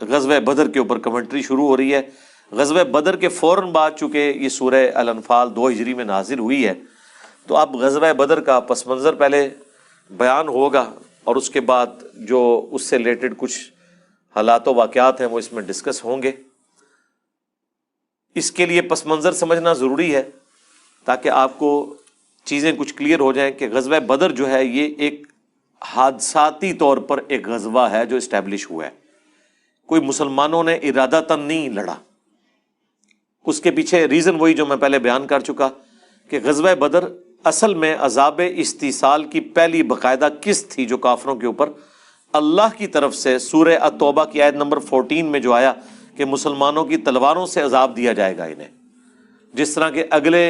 غزوہ بدر کے اوپر کمنٹری شروع ہو رہی ہے۔ غزوہ بدر کے فوراً بعد چونکہ یہ سورہ الانفال 2 ہجری میں نازل ہوئی ہے، تو اب غزوہ بدر کا پس منظر پہلے بیان ہوگا، اور اس کے بعد جو اس سے ریلیٹڈ کچھ حالات و واقعات ہیں وہ اس میں ڈسکس ہوں گے۔ اس کے لیے پس منظر سمجھنا ضروری ہے تاکہ آپ کو چیزیں کچھ کلیئر ہو جائیں کہ غزوہ بدر جو ہے یہ ایک حادثاتی طور پر ایک غزوہ ہے جو اسٹیبلش ہوا ہے، کوئی مسلمانوں نے ارادتاً نہیں لڑا۔ اس کے پیچھے ریزن وہی جو میں پہلے بیان کر چکا کہ غزوہ بدر اصل میں عذاب استیصال کی پہلی باقاعدہ قسط تھی جو کافروں کے اوپر اللہ کی طرف سے سورہ التوبہ کی آیت نمبر 14 میں جو آیا کہ مسلمانوں کی تلواروں سے عذاب دیا جائے گا انہیں، جس طرح کے اگلے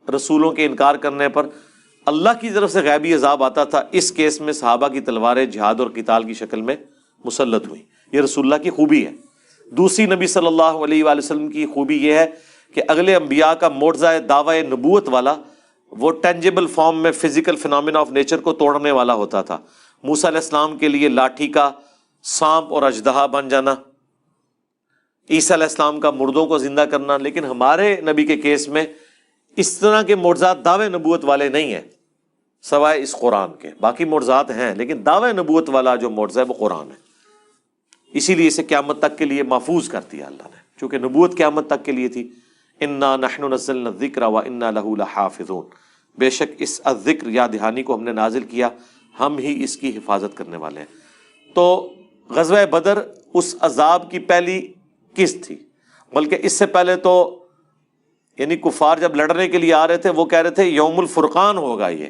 رسولوں کے انکار کرنے پر اللہ کی طرف سے غیبی عذاب آتا تھا، اس کیس میں صحابہ کی تلواریں جہاد اور قتال کی شکل میں مسلط ہوئی۔ یہ رسول اللہ کی خوبی ہے۔ دوسری نبی صلی اللہ علیہ وآلہ وسلم کی خوبی یہ ہے کہ اگلے انبیاء کا معجزہ دعوی نبوت والا وہ ٹینجیبل فارم میں فزیکل فینومینا آف نیچر کو توڑنے والا ہوتا تھا۔ موسیٰ علیہ السلام کے لیے لاٹھی کا سانپ اور اژدہا بن جانا، عیسیٰ علیہ السلام کا مردوں کو زندہ کرنا، لیکن ہمارے نبی کے کیس میں اس طرح کے معجزات دعوی نبوت والے نہیں ہیں سوائے اس قرآن کے۔ باقی معجزات ہیں لیکن دعوی نبوت والا جو معجزہ ہے وہ قرآن ہے، اسی لیے اسے قیامت تک کے لیے محفوظ کر دیا اللہ نے، چونکہ نبوت قیامت تک کے لیے تھی۔ انا نحن نزلنا الذکر وانا لہ لحافظون، بے شک اس الذکر یا دہانی کو ہم نے نازل کیا، ہم ہی اس کی حفاظت کرنے والے ہیں۔ تو غزوہ بدر اس عذاب کی پہلی قسط تھی، بلکہ اس سے پہلے تو یعنی کفار جب لڑنے کے لیے آ رہے تھے وہ کہہ رہے تھے یوم الفرقان ہوگا، یہ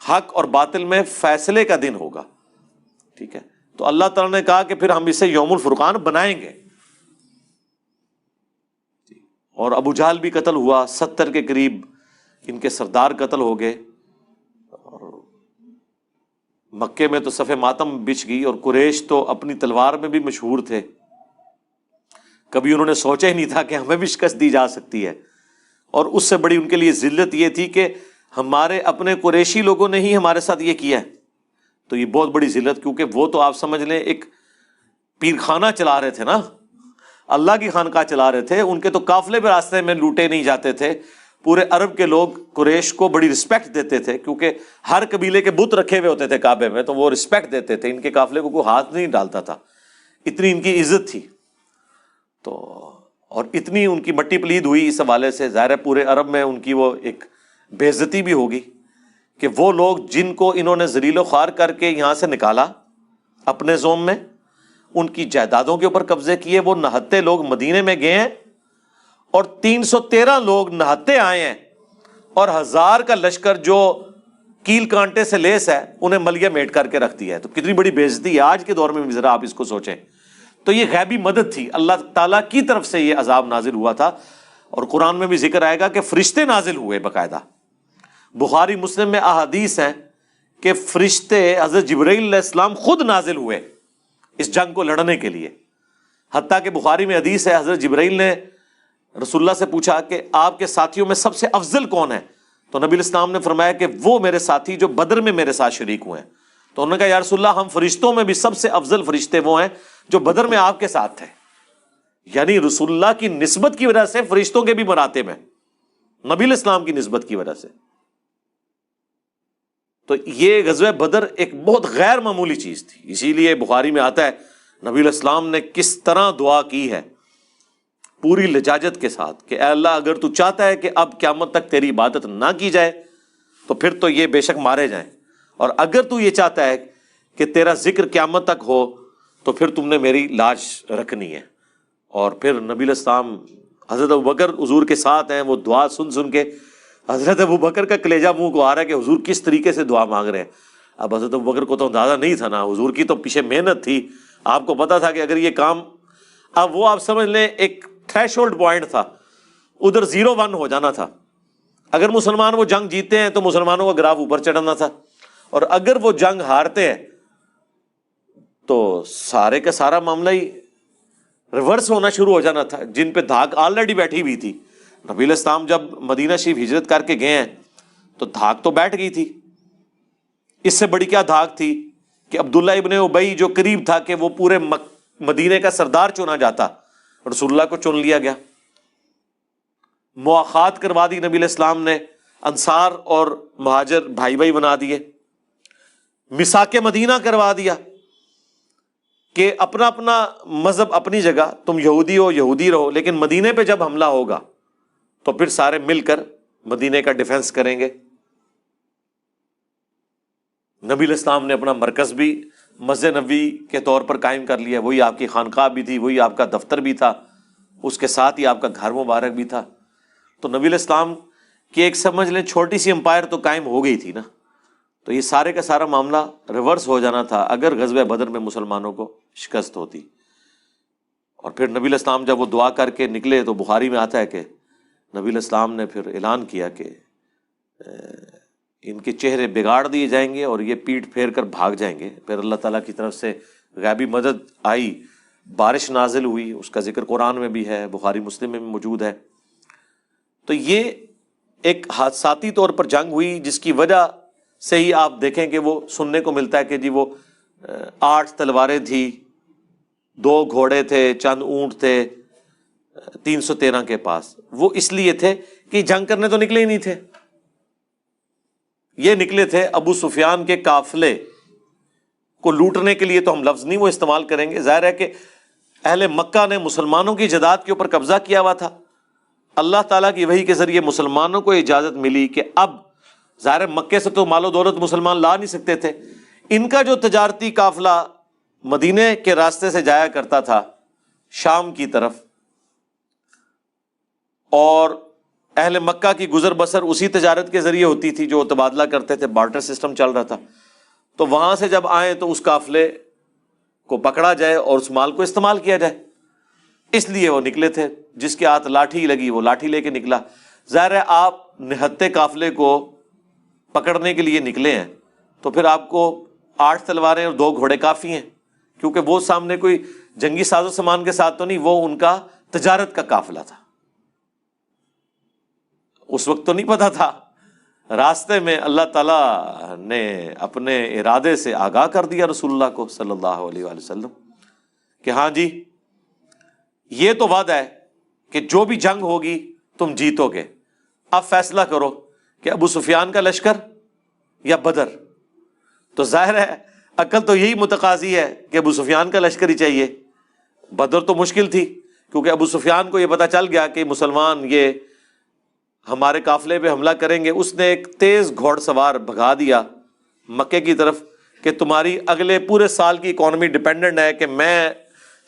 حق اور باطل میں فیصلے کا دن ہوگا، ٹھیک ہے۔ تو اللہ تعالیٰ نے کہا کہ پھر ہم اسے یوم الفرقان بنائیں گے، اور ابو جہل بھی قتل ہوا، 70 کے قریب ان کے سردار قتل ہو گئے، اور مکے میں تو صف ماتم بچھ گئی، اور قریش تو اپنی تلوار میں بھی مشہور تھے، کبھی انہوں نے سوچا ہی نہیں تھا کہ ہمیں بھی شکست دی جا سکتی ہے۔ اور اس سے بڑی ان کے لیے ذلت یہ تھی کہ ہمارے اپنے قریشی لوگوں نے ہی ہمارے ساتھ یہ کیا ہے، تو یہ بہت بڑی ذلت، کیونکہ وہ تو آپ سمجھ لیں ایک پیر خانہ چلا رہے تھے نا، اللہ کی خانقاہ چلا رہے تھے، ان کے تو قافلے بھی راستے میں لوٹے نہیں جاتے تھے۔ پورے عرب کے لوگ قریش کو بڑی رسپیکٹ دیتے تھے، کیونکہ ہر قبیلے کے بت رکھے ہوئے ہوتے تھے کعبے میں، تو وہ رسپیکٹ دیتے تھے، ان کے قافلے کو کوئی ہاتھ نہیں ڈالتا تھا، اتنی ان کی عزت تھی۔ تو اور اتنی ان کی مٹی پلید ہوئی اس حوالے سے، ظاہر ہے پورے عرب میں ان کی وہ ایک بے عزتی بھی ہوگی کہ وہ لوگ جن کو انہوں نے ذلیل و خوار کر کے یہاں سے نکالا اپنے زوم میں، ان کی جائیدادوں کے اوپر قبضے کیے، وہ نہتے لوگ مدینے میں گئے ہیں اور 313 لوگ نہتے آئے ہیں، اور 1000 کا لشکر جو کیل کانٹے سے لیس ہے انہیں ملیہ میٹ کر کے رکھ دیا ہے۔ تو کتنی بڑی بے عزتی ہے آج کے دور میں بھی، ذرا آپ اس کو سوچیں۔ تو یہ غیبی مدد تھی، اللہ تعالیٰ کی طرف سے یہ عذاب نازل ہوا تھا، اور قرآن میں بھی ذکر آئے گا کہ فرشتے نازل ہوئے باقاعدہ۔ بخاری مسلم میں احادیث ہیں کہ فرشتے حضرت جبرائیل علیہ السلام خود نازل ہوئے اس جنگ کو لڑنے کے لیے، حتیٰ کہ بخاری میں حدیث ہے حضرت جبرائیل نے رسول اللہ سے پوچھا کہ آپ کے ساتھیوں میں سب سے افضل کون ہے، تو نبی علیہ السلام نے فرمایا کہ وہ میرے ساتھی جو بدر میں میرے ساتھ شریک ہوئے ہیں۔ تو انہوں نے کہا یا رسول اللہ ہم فرشتوں میں بھی سب سے افضل فرشتے وہ ہیں جو بدر میں آپ کے ساتھ تھے، یعنی رسول اللہ کی نسبت کی وجہ سے فرشتوں کے بھی مراتب ہیں، نبی علیہ السلام کی نسبت کی وجہ سے۔ تو یہ غزوہ بدر ایک بہت غیر معمولی چیز تھی، اسی لیے بخاری میں آتا ہے نبی علیہ السلام نے کس طرح دعا کی ہے پوری لجاجت کے ساتھ کہ اے اللہ اگر تو چاہتا ہے کہ اب قیامت تک تیری عبادت نہ کی جائے تو پھر تو یہ بے شک مارے جائیں، اور اگر تو یہ چاہتا ہے کہ تیرا ذکر قیامت تک ہو تو پھر تم نے میری لاش رکھنی ہے۔ اور پھر نبی علیہ السلام حضرت ابوبکر حضور کے ساتھ ہیں، وہ دعا سن سن کے حضرت ابوبکر کا کلیجہ منہ کو آ رہا ہے کہ حضور کس طریقے سے دعا مانگ رہے ہیں۔ اب حضرت ابوبکر کو تو اندازہ نہیں تھا نا، حضور کی تو پیچھے محنت تھی، آپ کو پتا تھا کہ اگر یہ کام، اب وہ آپ سمجھ لیں ایک تھریش ہولڈ پوائنٹ تھا، ادھر 0-1 ہو جانا تھا۔ اگر مسلمان وہ جنگ جیتے ہیں تو مسلمانوں کا گراف اوپر چڑھنا تھا، اور اگر وہ جنگ ہارتے ہیں تو سارے کا سارا معاملہ ہی ریورس ہونا شروع ہو جانا تھا، جن پہ دھاک آلریڈی بیٹھی ہوئی تھی۔ نبی علیہ السلام جب مدینہ شریف ہجرت کر کے گئے ہیں تو دھاک تو بیٹھ گئی تھی، اس سے بڑی کیا دھاک تھی کہ عبداللہ ابن ابی جو قریب تھا کہ وہ پورے مدینے کا سردار چنا جاتا، رسول اللہ کو چن لیا گیا۔ مواخات کروا دی نبی علیہ السلام نے، انصار اور مہاجر بھائی بھائی بنا دیے۔ میثاق مدینہ کروا دیا کہ اپنا اپنا مذہب اپنی جگہ، تم یہودی ہو یہودی رہو، لیکن مدینے پہ جب حملہ ہوگا تو پھر سارے مل کر مدینے کا ڈیفنس کریں گے۔ نبی علیہ السلام نے اپنا مرکز بھی مسجد نبوی کے طور پر قائم کر لیا، وہی آپ کی خانقاہ بھی تھی، وہی آپ کا دفتر بھی تھا، اس کے ساتھ ہی آپ کا گھر مبارک بھی تھا۔ تو نبی علیہ السلام کی ایک سمجھ لیں چھوٹی سی امپائر تو قائم ہو گئی تھی نا۔ تو یہ سارے کا سارا معاملہ ریورس ہو جانا تھا اگر غزوہ بدر میں مسلمانوں کو شکست ہوتی۔ اور پھر نبی علیہ السلام جب وہ دعا کر کے نکلے تو بخاری میں آتا ہے کہ نبی علیہ السلام نے پھر اعلان کیا کہ ان کے چہرے بگاڑ دیے جائیں گے اور یہ پیٹھ پھیر کر بھاگ جائیں گے۔ پھر اللہ تعالیٰ کی طرف سے غیبی مدد آئی، بارش نازل ہوئی، اس کا ذکر قرآن میں بھی ہے، بخاری مسلم میں بھی موجود ہے۔ تو یہ ایک حادثاتی طور پر جنگ ہوئی جس کی وجہ سے ہی آپ دیکھیں کہ وہ سننے کو ملتا ہے کہ جی وہ 8 تلواریں تھی، 2 گھوڑے تھے، چند اونٹ تھے 313 کے پاس۔ وہ اس لیے تھے کہ جنگ کرنے تو نکلے ہی نہیں تھے، یہ نکلے تھے ابو سفیان کے قافلے کو لوٹنے کے لیے۔ تو ہم لفظ نہیں وہ استعمال کریں گے، ظاہر ہے کہ اہل مکہ نے مسلمانوں کی جائیداد کے اوپر قبضہ کیا ہوا تھا۔ اللہ تعالیٰ کی وحی کے ذریعے مسلمانوں کو اجازت ملی کہ اب ظاہر ہے مکے سے تو مال و دولت مسلمان لا نہیں سکتے تھے، ان کا جو تجارتی قافلہ مدینے کے راستے سے جایا کرتا تھا شام کی طرف، اور اہل مکہ کی گزر بسر اسی تجارت کے ذریعے ہوتی تھی جو تبادلہ کرتے تھے، بارٹر سسٹم چل رہا تھا۔ تو وہاں سے جب آئیں تو اس قافلے کو پکڑا جائے اور اس مال کو استعمال کیا جائے، اس لیے وہ نکلے تھے۔ جس کے ہاتھ لاٹھی لگی وہ لاٹھی لے کے نکلا۔ ظاہر ہے آپ نہتے قافلے کو پکڑنے کے لیے نکلے ہیں تو پھر آپ کو 8 تلواریں اور 2 گھوڑے کافی ہیں، کیونکہ وہ سامنے کوئی جنگی ساز و سامان کے ساتھ تو نہیں، وہ ان کا تجارت کا قافلہ تھا۔ اس وقت تو نہیں پتا تھا، راستے میں اللہ تعالیٰ نے اپنے ارادے سے آگاہ کر دیا رسول اللہ کو صلی اللہ علیہ وآلہ وسلم کہ ہاں جی یہ تو وعدہ ہے کہ جو بھی جنگ ہوگی تم جیتو گے، اب فیصلہ کرو کہ ابو سفیان کا لشکر یا بدر۔ تو ظاہر ہے عقل تو یہی متقاضی ہے کہ ابو سفیان کا لشکر ہی چاہیے۔ بدر تو مشکل تھی کیونکہ ابو سفیان کو یہ پتا چل گیا کہ مسلمان یہ ہمارے قافلے پہ حملہ کریں گے۔ اس نے ایک تیز گھوڑ سوار بھگا دیا مکے کی طرف کہ تمہاری اگلے پورے سال کی اکانومی ڈیپینڈنٹ ہے کہ میں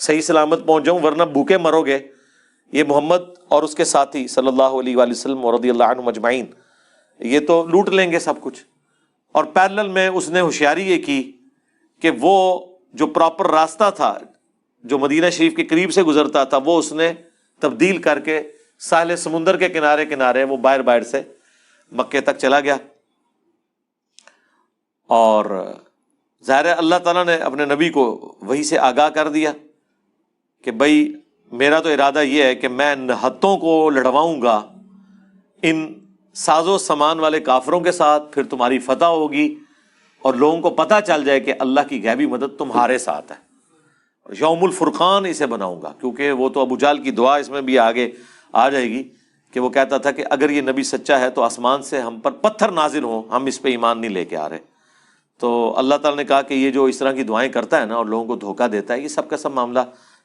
صحیح سلامت پہنچ جاؤں، ورنہ بھوکے مرو گے۔ یہ محمد اور اس کے ساتھی صلی اللہ علیہ وآلہ وسلم و رضی اللہ عنہم اجمعین یہ تو لوٹ لیں گے سب کچھ۔ اور پیرلل میں اس نے ہوشیاری یہ کی کہ وہ جو پراپر راستہ تھا جو مدینہ شریف کے قریب سے گزرتا تھا وہ اس نے تبدیل کر کے ساحل سمندر کے کنارے کنارے وہ باہر سے مکے تک چلا گیا۔ اور ظاہر ہے اللہ تعالیٰ نے اپنے نبی کو وحی سے آگاہ کر دیا کہ بھائی میرا تو ارادہ یہ ہے کہ میں نہتوں کو لڑواؤں گا ان ساز و سامان والے کافروں کے ساتھ، پھر تمہاری فتح ہوگی اور لوگوں کو پتہ چل جائے کہ اللہ کی غیبی مدد تمہارے ساتھ ہے۔ یوم الفرقان اسے بناؤں گا، کیونکہ وہ تو ابو جہل کی دعا اس میں بھی آگے آ جائے گی کہ وہ کہتا تھا کہ اگر یہ نبی سچا ہے تو آسمان سے ہم پر پتھر نازل ہوں، ہم اس پہ ایمان نہیں لے کے آ رہے۔ تو اللہ تعالیٰ نے کہا کہ یہ جو اس طرح کی دعائیں کرتا ہے نا اور لوگوں کو دھوکہ دیتا ہے، یہ سب کا سب معاملہ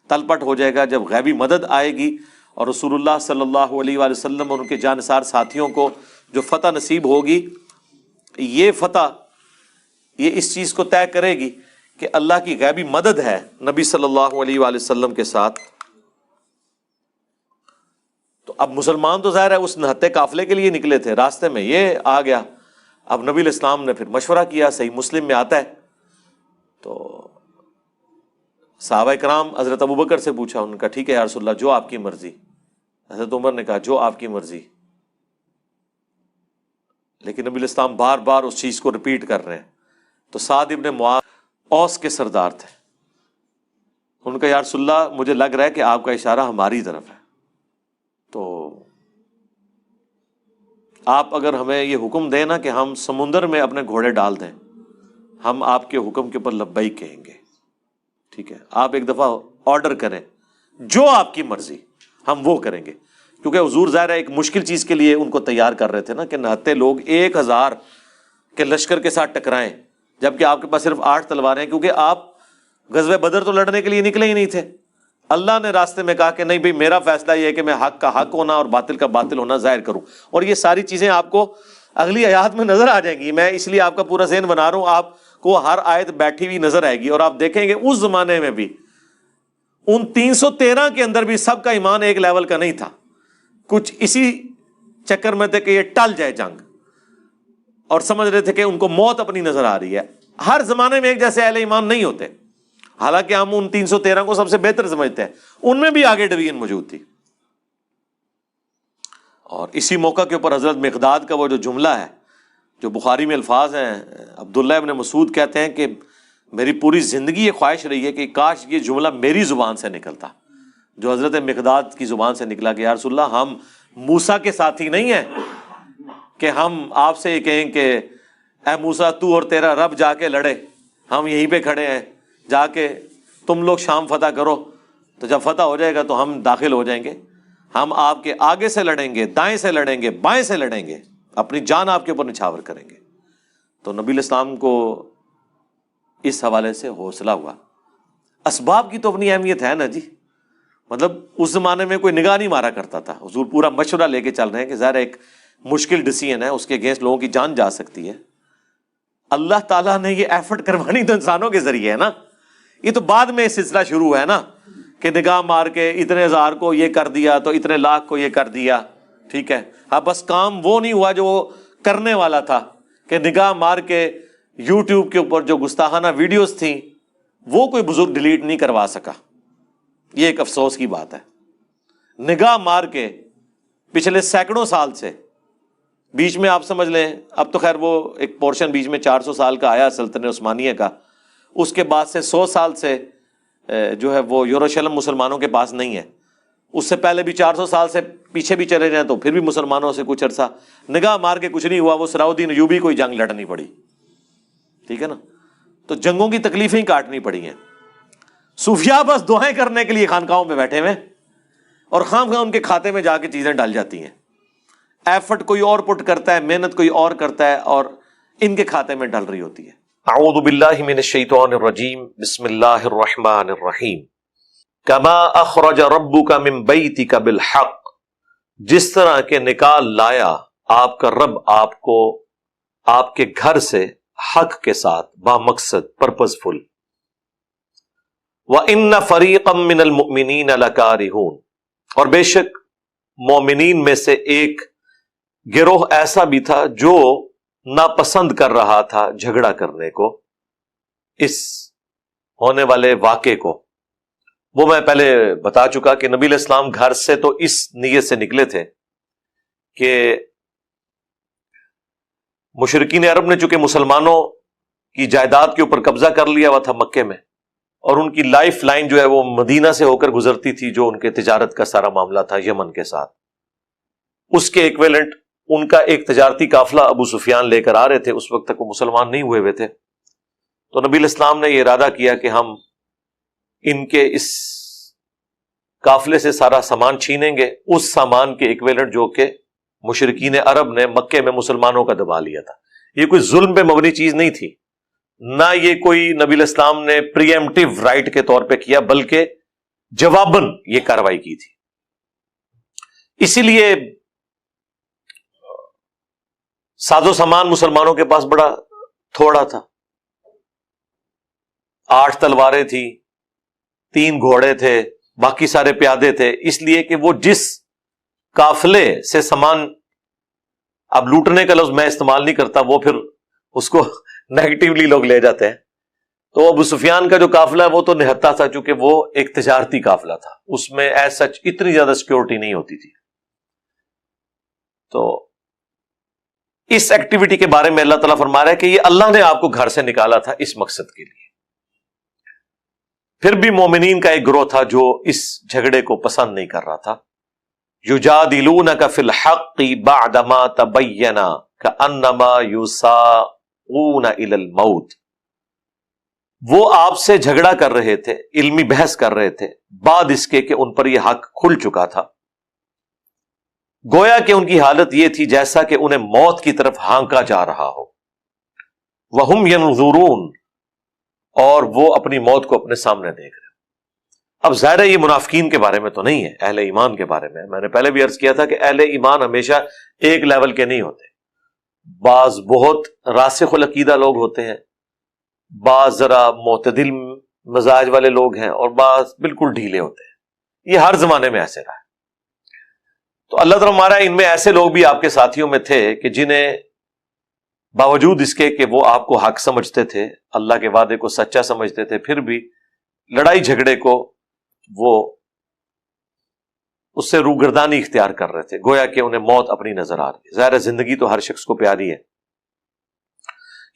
تل پٹ ہو جائے گا جب غیبی مدد آئے گی اور رسول اللہ صلی اللہ علیہ وآلہ وسلم اور ان کے جانثار ساتھیوں کو جو فتح نصیب ہوگی، یہ فتح یہ اس چیز کو طے کرے گی کہ اللہ کی غیبی مدد ہے نبی صلی اللہ علیہ وآلہ وسلم کے ساتھ۔ تو اب مسلمان تو ظاہر ہے اس نہتے قافلے کے لیے نکلے تھے، راستے میں یہ آ گیا۔ اب نبی علیہ السلام نے پھر مشورہ کیا، صحیح مسلم میں آتا ہے، تو صحابہ کرام حضرت ابوبکر سے پوچھا، انہوں نے کہا ٹھیک ہے یا رسول اللہ جو آپ کی مرضی۔ حضرت عمر نے کہا جو آپ کی مرضی، لیکن نبی علیہ السلام بار بار اس چیز کو ریپیٹ کر رہے ہیں۔ تو سعد ابن معاذ اوس کے سردار تھے، ان کا یا رسول اللہ مجھے لگ رہا ہے کہ آپ کا اشارہ ہماری طرف ہے، تو آپ اگر ہمیں یہ حکم دیں نا کہ ہم سمندر میں اپنے گھوڑے ڈال دیں، ہم آپ کے حکم کے اوپر لبیک کہیں گے۔ ٹھیک ہے، آپ ایک دفعہ آرڈر کریں، جو آپ کی مرضی ہم وہ کریں گے. کیونکہ حضور ظاہر ہے ایک مشکل چیز کے لیے ان کو تیار کر رہے تھے نا، کہ نہتے لوگ 1000 کے لشکر کے ساتھ ٹکرائیں جبکہ آپ کے پاس صرف 8 تلواریں ہیں، کیونکہ آپ غزوہ بدر تو لڑنے کے لیے نکلے ہی نہیں تھے. اللہ نے راستے میں کہا کہ نہیں بھئی، میرا فیصلہ یہ ہے کہ میں حق کا حق ہونا اور باطل کا باطل ہونا ظاہر کروں. اور یہ ساری چیزیں آپ کو اگلی آیات میں نظر آ جائیں گی. میں اس لیے آپ کا پورا ذہن بنا رہا ہوں، آپ کو ہر آیت بیٹھی ہوئی نظر آئے گی. اور آپ دیکھیں گے اس زمانے میں بھی ان 313 کے اندر بھی سب کا ایمان ایک لیول کا نہیں تھا. کچھ اسی چکر میں تھے کہ یہ ٹل جائے جنگ، اور سمجھ رہے تھے کہ ان کو موت اپنی نظر آ رہی ہے. ہر زمانے میں ایک جیسے اہل ایمان نہیں ہوتے، حالانکہ ہم ان 313 کو سب سے بہتر سمجھتے ہیں، ان میں بھی آگے ڈویژن موجود تھی. اور اسی موقع کے اوپر حضرت مقداد کا وہ جو جملہ ہے جو بخاری میں الفاظ ہیں، عبداللہ ابن مسعود کہتے ہیں کہ میری پوری زندگی یہ خواہش رہی ہے کہ کاش یہ جملہ میری زبان سے نکلتا، جو حضرت مقداد کی زبان سے نکلا کہ یا رسول اللہ، ہم موسیٰ کے ساتھی نہیں ہیں کہ ہم آپ سے یہ کہیں کہ اے موسیٰ تو اور تیرا رب جا کے لڑے، ہم یہیں پہ کھڑے ہیں، جا کے تم لوگ شام فتح کرو، تو جب فتح ہو جائے گا تو ہم داخل ہو جائیں گے. ہم آپ کے آگے سے لڑیں گے، دائیں سے لڑیں گے، بائیں سے لڑیں گے، اپنی جان آپ کے اوپر نچھاور کریں گے. تو نبی الاسلام کو اس حوالے سے حوصلہ ہوا. اسباب کی تو اپنی اہمیت ہے نا جی. مطلب اس زمانے میں کوئی نگاہ نہیں مارا کرتا تھا. حضور پورا مشورہ لے کے چل رہے ہیں کہ ظاہر ایک مشکل ڈیسیژن ہے، اس کے اگینسٹ لوگوں کی جان جا سکتی ہے. اللہ تعالیٰ نے یہ ایفرٹ کروانی تو انسانوں کے ذریعے ہے نا. یہ تو بعد میں سلسلہ شروع ہے نا کہ نگاہ مار کے اتنے 1000 کو یہ کر دیا تو اتنے لاکھ کو یہ کر دیا. ٹھیک ہے، ہاں بس کام وہ نہیں ہوا جو وہ کرنے والا تھا، کہ نگاہ مار کے یوٹیوب کے اوپر جو گستاخانہ ویڈیوز تھیں وہ کوئی بزرگ ڈیلیٹ نہیں کروا سکا. یہ ایک افسوس کی بات ہے. نگاہ مار کے پچھلے سینکڑوں سال سے، بیچ میں آپ سمجھ لیں، اب تو خیر وہ ایک پورشن بیچ میں 400 سال کا آیا سلطنت عثمانیہ کا، اس کے بعد سے 100 سال سے جو ہے وہ یروشلم مسلمانوں کے پاس نہیں ہے. اس سے پہلے بھی 400 سال سے پیچھے بھی چلے جائیں تو پھر بھی مسلمانوں سے کچھ عرصہ نگاہ مار کے کچھ نہیں ہوا. وہ صلاح الدین ایوبی کوئی جنگ لڑنی پڑی، ٹھیک ہے نا. تو جنگوں کی تکلیفیں ہی کاٹنی پڑی ہیں. صوفیاء بس دعائیں کرنے کے لیے خانقاہوں میں بیٹھے ہوئے، اور خام خواہ ان کے کھاتے میں جا کے چیزیں ڈال جاتی ہیں. ایفرٹ کوئی اور پٹ کرتا ہے، محنت کوئی اور کرتا ہے، اور ان کے کھاتے میں ڈل رہی ہوتی ہے. اعوذ باللہ من الشیطان الرجیم، بسم اللہ الرحمن الرحیم. کما اخرج ربک من بیتک بالحق، جس طرح کے نکال لایا آپ کا رب آپ کو آپ کے گھر سے حق کے ساتھ، با مقصد، پرپز فل. وَإِنَّ فَرِيقًا مِّنَ الْمُؤْمِنِينَ لَكَارِهُونَ، اور بے شک مومنین میں سے ایک گروہ ایسا بھی تھا جو ناپسند کر رہا تھا جھگڑا کرنے کو، اس ہونے والے واقعے کو. وہ میں پہلے بتا چکا کہ نبی علیہ السلام گھر سے تو اس نیت سے نکلے تھے کہ مشرکین عرب نے چونکہ مسلمانوں کی جائیداد کے اوپر قبضہ کر لیا ہوا تھا مکے میں، اور ان کی لائف لائن جو ہے وہ مدینہ سے ہو کر گزرتی تھی، جو ان کے تجارت کا سارا معاملہ تھا یمن کے ساتھ، اس کے ایکویلنٹ ان کا ایک تجارتی قافلہ ابو سفیان لے کر آ رہے تھے. اس وقت تک وہ مسلمان نہیں ہوئے ہوئے تھے. تو نبی علیہ السلام نے یہ ارادہ کیا کہ ہم ان کے اس قافلے سے سارا سامان چھینیں گے، اس سامان کے ایکویلنٹ جو کہ مشرکین عرب نے مکے میں مسلمانوں کا دبا لیا تھا. یہ کوئی ظلم پہ مبنی چیز نہیں تھی، نہ یہ کوئی نبی علیہ السلام نے پری ایمپٹیو رائٹ کے طور پہ کیا، بلکہ جواباً یہ کارروائی کی تھی. اسی لیے ساز و سامان مسلمانوں کے پاس بڑا تھوڑا تھا. 8 تلواریں تھی، 3 گھوڑے تھے، باقی سارے پیادے تھے، اس لیے کہ وہ جس قافلے سے سامان، اب لوٹنے کا لفظ میں استعمال نہیں کرتا، وہ پھر اس کو نیگیٹیولی لوگ لے جاتے ہیں. تو ابو سفیان کا جو قافلہ ہے وہ تو نہتا تھا، چونکہ وہ ایک تجارتی قافلہ تھا، اس میں ایز سچ اتنی زیادہ سیکیورٹی نہیں ہوتی تھی. تو اس ایکٹیویٹی کے بارے میں اللہ تعالیٰ فرما رہا ہے کہ یہ اللہ نے آپ کو گھر سے نکالا تھا اس مقصد کے لیے. پھر بھی مومنین کا ایک گروہ تھا جو اس جھگڑے کو پسند نہیں کر رہا تھا. یجادلونک فی الحق بعدما تبین کانما یساقون الی الموت، وہ آپ سے جھگڑا کر رہے تھے، علمی بحث کر رہے تھے، بعد اس کے کہ ان پر یہ حق کھل چکا تھا، گویا کہ ان کی حالت یہ تھی جیسا کہ انہیں موت کی طرف ہانکا جا رہا ہو، وَهُمْ يَنْظُرُونَ، اور وہ اپنی موت کو اپنے سامنے دیکھ رہے۔ اب ظاہر ہے یہ منافقین کے بارے میں تو نہیں ہے، اہل ایمان کے بارے میں نے پہلے بھی عرض کیا تھا کہ اہل ایمان ہمیشہ ایک لیول کے نہیں ہوتے، بعض بہت راسخ العقیدہ لوگ ہوتے ہیں، بعض ذرا معتدل مزاج والے لوگ ہیں، اور بعض بالکل ڈھیلے ہوتے ہیں، یہ ہر زمانے میں ایسے رہا ہے۔ تو اللہ تعالیٰ ہمارا ان میں ایسے لوگ بھی آپ کے ساتھیوں میں تھے کہ جنہیں باوجود اس کے کہ وہ آپ کو حق سمجھتے تھے، اللہ کے وعدے کو سچا سمجھتے تھے، پھر بھی لڑائی جھگڑے کو وہ اس سے روگردانی اختیار کر رہے تھے، گویا کہ انہیں موت اپنی نظر آ رہی ہے۔ ظاہر ہے زندگی تو ہر شخص کو پیاری ہے،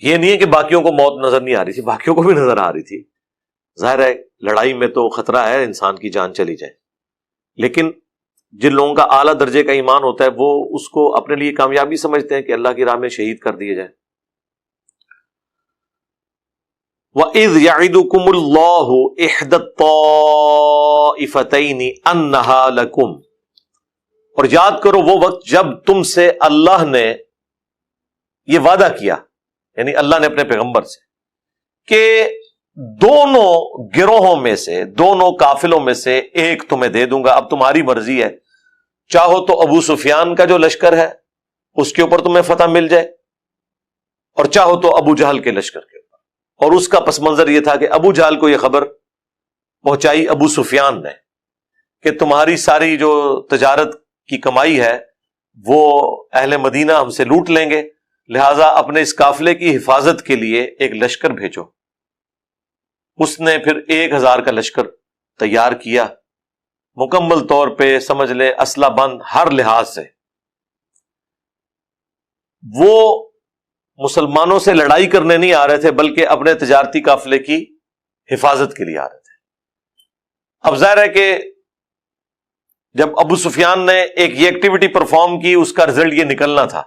یہ نہیں ہے کہ باقیوں کو موت نظر نہیں آ رہی تھی، باقیوں کو بھی نظر آ رہی تھی۔ ظاہر ہے لڑائی میں تو خطرہ ہے انسان کی جان چلی جائے، لیکن جن لوگوں کا اعلیٰ درجے کا ایمان ہوتا ہے وہ اس کو اپنے لیے کامیابی سمجھتے ہیں کہ اللہ کی راہ میں شہید کر دیے جائیں۔ وَإِذْ يَعِدُكُمُ اللَّهُ إِحْدَى الطَّائِفَتَيْنِ أَنَّهَا لَكُمْ، اور یاد کرو وہ وقت جب تم سے اللہ نے یہ وعدہ کیا، یعنی اللہ نے اپنے پیغمبر سے، کہ دونوں گروہوں میں سے، دونوں قافلوں میں سے ایک تمہیں دے دوں گا، اب تمہاری مرضی ہے، چاہو تو ابو سفیان کا جو لشکر ہے اس کے اوپر تمہیں فتح مل جائے، اور چاہو تو ابو جہل کے لشکر کے اوپر۔ اور اس کا پس منظر یہ تھا کہ ابو جہل کو یہ خبر پہنچائی ابو سفیان نے کہ تمہاری ساری جو تجارت کی کمائی ہے وہ اہل مدینہ ہم سے لوٹ لیں گے، لہٰذا اپنے اس قافلے کی حفاظت کے لیے ایک لشکر بھیجو۔ اس نے پھر 1000 کا لشکر تیار کیا، مکمل طور پہ سمجھ لیں اسلحہ بند ہر لحاظ سے۔ وہ مسلمانوں سے لڑائی کرنے نہیں آ رہے تھے بلکہ اپنے تجارتی قافلے کی حفاظت کے لیے آ رہے تھے۔ اب ظاہر ہے کہ جب ابو سفیان نے ایک یہ ایکٹیویٹی پرفارم کی اس کا رزلٹ یہ نکلنا تھا،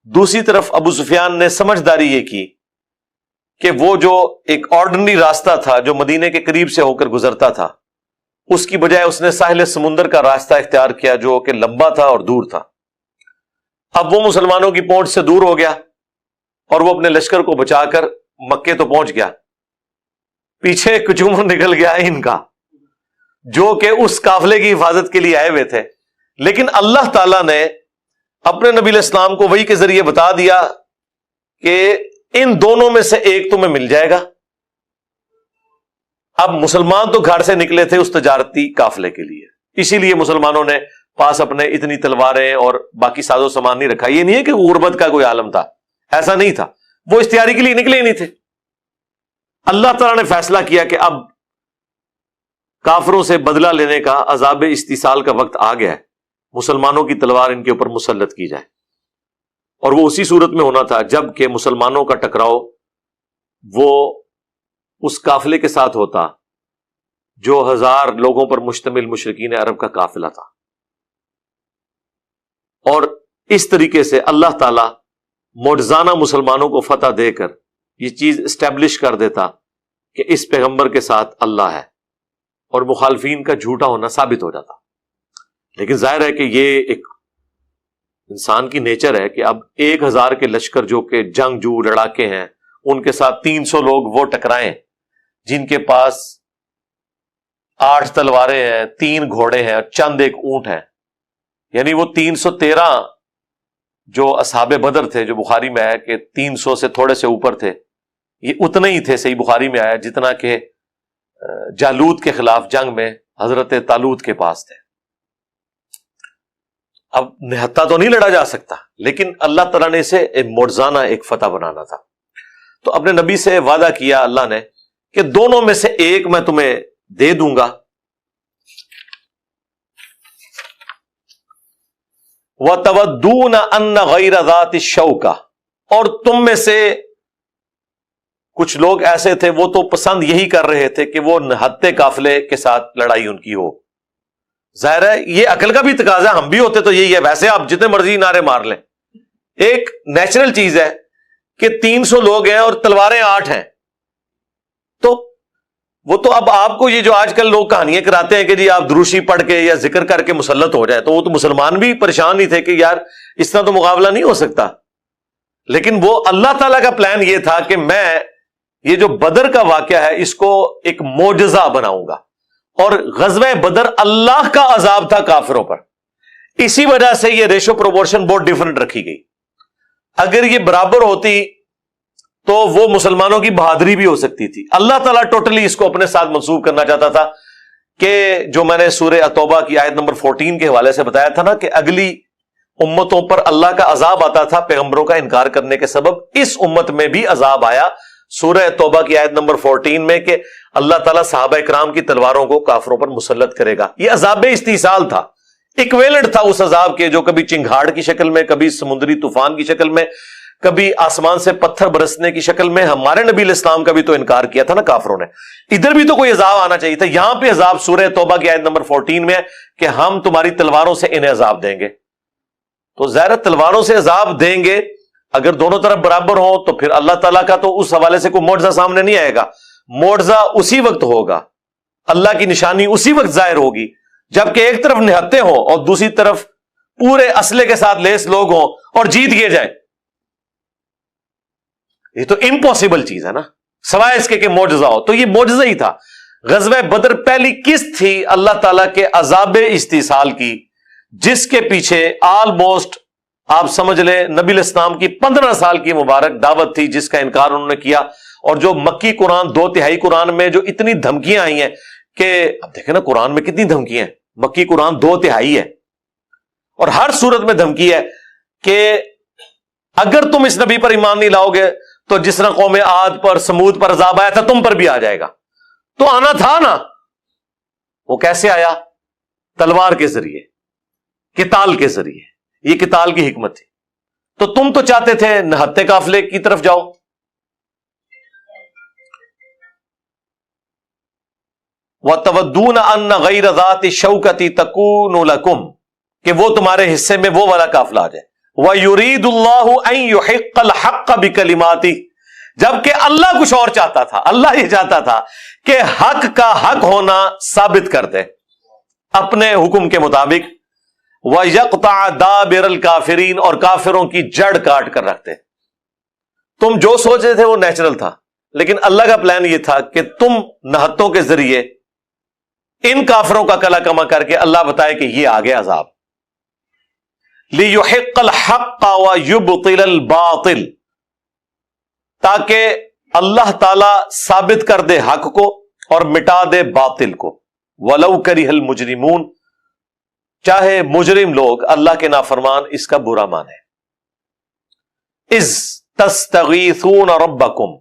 دوسری طرف ابو سفیان نے سمجھداری یہ کی کہ وہ جو ایک آرڈنری راستہ تھا جو مدینے کے قریب سے ہو کر گزرتا تھا، اس کی بجائے اس نے ساحل سمندر کا راستہ اختیار کیا جو کہ لمبا تھا اور دور تھا۔ اب وہ مسلمانوں کی پہنچ سے دور ہو گیا اور وہ اپنے لشکر کو بچا کر مکے تو پہنچ گیا، پیچھے ایک کچومر نکل گیا ان کا جو کہ اس قافلے کی حفاظت کے لیے آئے ہوئے تھے، لیکن اللہ تعالیٰ نے اپنے نبی علیہ السلام کو وحی کے ذریعے بتا دیا کہ ان دونوں میں سے ایک تمہیں مل جائے گا۔ اب مسلمان تو گھر سے نکلے تھے اس تجارتی قافلے کے لیے، اسی لیے مسلمانوں نے پاس اپنے اتنی تلواریں اور باقی ساز و سامان نہیں رکھا۔ یہ نہیں ہے کہ غربت کا کوئی عالم تھا، ایسا نہیں تھا، وہ اس تیاری کے لیے نکلے ہی نہیں تھے۔ اللہ تعالیٰ نے فیصلہ کیا کہ اب کافروں سے بدلہ لینے کا، عذاب استیصال کا وقت آ گیا ہے، مسلمانوں کی تلوار ان کے اوپر مسلط کی جائے، اور وہ اسی صورت میں ہونا تھا جب کہ مسلمانوں کا ٹکراؤ وہ اس قافلے کے ساتھ ہوتا جو 1000 لوگوں پر مشتمل مشرکین عرب کا قافلہ تھا، اور اس طریقے سے اللہ تعالیٰ معجزانہ مسلمانوں کو فتح دے کر یہ چیز اسٹیبلش کر دیتا کہ اس پیغمبر کے ساتھ اللہ ہے، اور مخالفین کا جھوٹا ہونا ثابت ہو جاتا۔ لیکن ظاہر ہے کہ یہ ایک انسان کی نیچر ہے کہ اب 1000 کے لشکر جو کہ جنگجو لڑاکے ہیں، ان کے ساتھ 300 لوگ وہ ٹکرائیں جن کے پاس 8 تلواریں ہیں، 3 گھوڑے ہیں اور چند ایک اونٹ ہے، یعنی وہ 313 جو اصحاب بدر تھے، جو بخاری میں آیا کہ 300 سے تھوڑے سے اوپر تھے، یہ اتنے ہی تھے، صحیح بخاری میں آیا، جتنا کہ جالوت کے خلاف جنگ میں حضرت طالوت کے پاس تھے۔ اب نہتا تو نہیں لڑا جا سکتا، لیکن اللہ تعالیٰ نے اسے معجزانہ ایک فتح بنانا تھا، تو اپنے نبی سے وعدہ کیا اللہ نے کہ دونوں میں سے ایک میں تمہیں دے دوں گا۔ وَتَوَدُّونَ أَنَّ غَيْرَ ذَاتِ الشَّوْكَةِ، اور تم میں سے کچھ لوگ ایسے تھے وہ تو پسند یہی کر رہے تھے کہ وہ نہتے قافلے کے ساتھ لڑائی ان کی ہو۔ ظاہر ہے یہ عقل کا بھی تقاضا، ہم بھی ہوتے تو یہی ہے، ویسے آپ جتنے مرضی نعرے مار لیں، ایک نیچرل چیز ہے کہ 300 لوگ ہیں اور تلواریں 8 ہیں، وہ تو اب آپ کو یہ جو آج کل لوگ کہانیاں کراتے ہیں کہ جی آپ دروشی پڑھ کے یا ذکر کر کے مسلط ہو جائے، تو وہ تو مسلمان بھی پریشان ہی تھے کہ یار اس طرح تو مقابلہ نہیں ہو سکتا. لیکن وہ اللہ تعالیٰ کا پلان یہ تھا کہ میں یہ جو بدر کا واقعہ ہے اس کو ایک معجزہ بناؤں گا. اور غزوہ بدر اللہ کا عذاب تھا کافروں پر، اسی وجہ سے یہ ریشو پروپورشن بہت ڈیفرنٹ رکھی گئی. اگر یہ برابر ہوتی تو وہ مسلمانوں کی بہادری بھی ہو سکتی تھی. اللہ تعالیٰ ٹوٹلی اس کو اپنے ساتھ منسوب کرنا چاہتا تھا کہ جو میں نے سورہ توبہ کی آیت نمبر 14 کے حوالے سے بتایا تھا نا کہ اگلی امتوں پر اللہ کا عذاب آتا تھا پیغمبروں کا انکار کرنے کے سبب، اس امت میں بھی عذاب آیا سورہ توبہ کی آیت نمبر 14 میں کہ اللہ تعالیٰ صحابہ کرام کی تلواروں کو کافروں پر مسلط کرے گا. یہ عذاب استیصال تھا، ایکویلنٹ تھا اس عذاب کے جو کبھی چنگھاڑ کی شکل میں، کبھی سمندری طوفان کی شکل میں، کبھی آسمان سے پتھر برسنے کی شکل میں. ہمارے نبی علیہ السلام کا بھی تو انکار کیا تھا نا کافروں نے. ادھر بھی تو کوئی عذاب آنا چاہیے تھا. یہاں پہ عذاب سورہ توبہ کی آیت نمبر 14 میں ہے کہ ہم تمہاری تلواروں سے انہیں عذاب دیں گے. تو ظاہر تلواروں سے عذاب دیں گے، اگر دونوں طرف برابر ہوں تو پھر اللہ تعالیٰ کا تو اس حوالے سے کوئی معجزہ سامنے نہیں آئے گا. معجزہ اسی وقت ہوگا، اللہ کی نشانی اسی وقت ظاہر ہوگی جبکہ ایک طرف نہتے ہوں اور دوسری طرف پورے اسلحے کے ساتھ لیس لوگ ہوں اور جیت گئے جائیں. یہ تو امپاسبل چیز ہے نا، سوائے اس کے کہ معجزہ ہو. تو یہ معجزہ ہی تھا. غزوہ بدر پہلی قسط تھی اللہ تعالیٰ کے عذاب استیصال کی، جس کے پیچھے آلموسٹ آپ سمجھ لیں نبی علیہ السلام کی 15 سال کی مبارک دعوت تھی جس کا انکار انہوں نے کیا. اور جو مکی قرآن 2/3 قرآن میں جو اتنی دھمکیاں آئی ہیں کہ اب دیکھیں نا قرآن میں کتنی دھمکیاں ہیں. مکی قرآن 2/3 ہے اور ہر صورت میں دھمکی ہے کہ اگر تم اس نبی پر ایمان نہیں لاؤ گے تو جس طرح قوم عاد پر سمود پر عذاب آیا تھا تم پر بھی آ جائے گا. تو آنا تھا نا. وہ کیسے آیا؟ تلوار کے ذریعے، قتال کے ذریعے. یہ قتال کی حکمت تھی. تو تم تو چاہتے تھے نہتے قافلے کی طرف جاؤ. وَتَوَدُّونَ أَنَّ غَيْرَ ذَاتِ الشَّوْكَةِ تَكُونُ لَكُمْ، کہ وہ تمہارے حصے میں وہ والا قافلہ آ جائے. وَيُرِيدُ اللَّهُ أَن يُحِقَّ الْحَقَّ بِكَلِمَاتِهِ، جبکہ اللہ کچھ اور چاہتا تھا. اللہ یہ چاہتا تھا کہ حق کا حق ہونا ثابت کر دے اپنے حکم کے مطابق. وَيَقْطَعَ دَابِرَ الْكَافِرِينَ، اور کافروں کی جڑ کاٹ کر رکھتے. تم جو سوچ رہے تھے وہ نیچرل تھا، لیکن اللہ کا پلان یہ تھا کہ تم نہتوں کے ذریعے ان کافروں کا کلا کما کر کے اللہ بتائے کہ یہ آگے عذاب. لِيُحِقَّ الْحَقَّ وَيُبْطِلَ الْبَاطِلَ، تاکہ اللہ تعالی ثابت کر دے حق کو اور مٹا دے باطل کو. وَلَوْ كَرِهَ الْمُجْرِمُونَ، چاہے مجرم لوگ اللہ کے نافرمان اس کا برا مانے. اِذْ تَسْتَغِيثُونَ رَبَّكُمْ،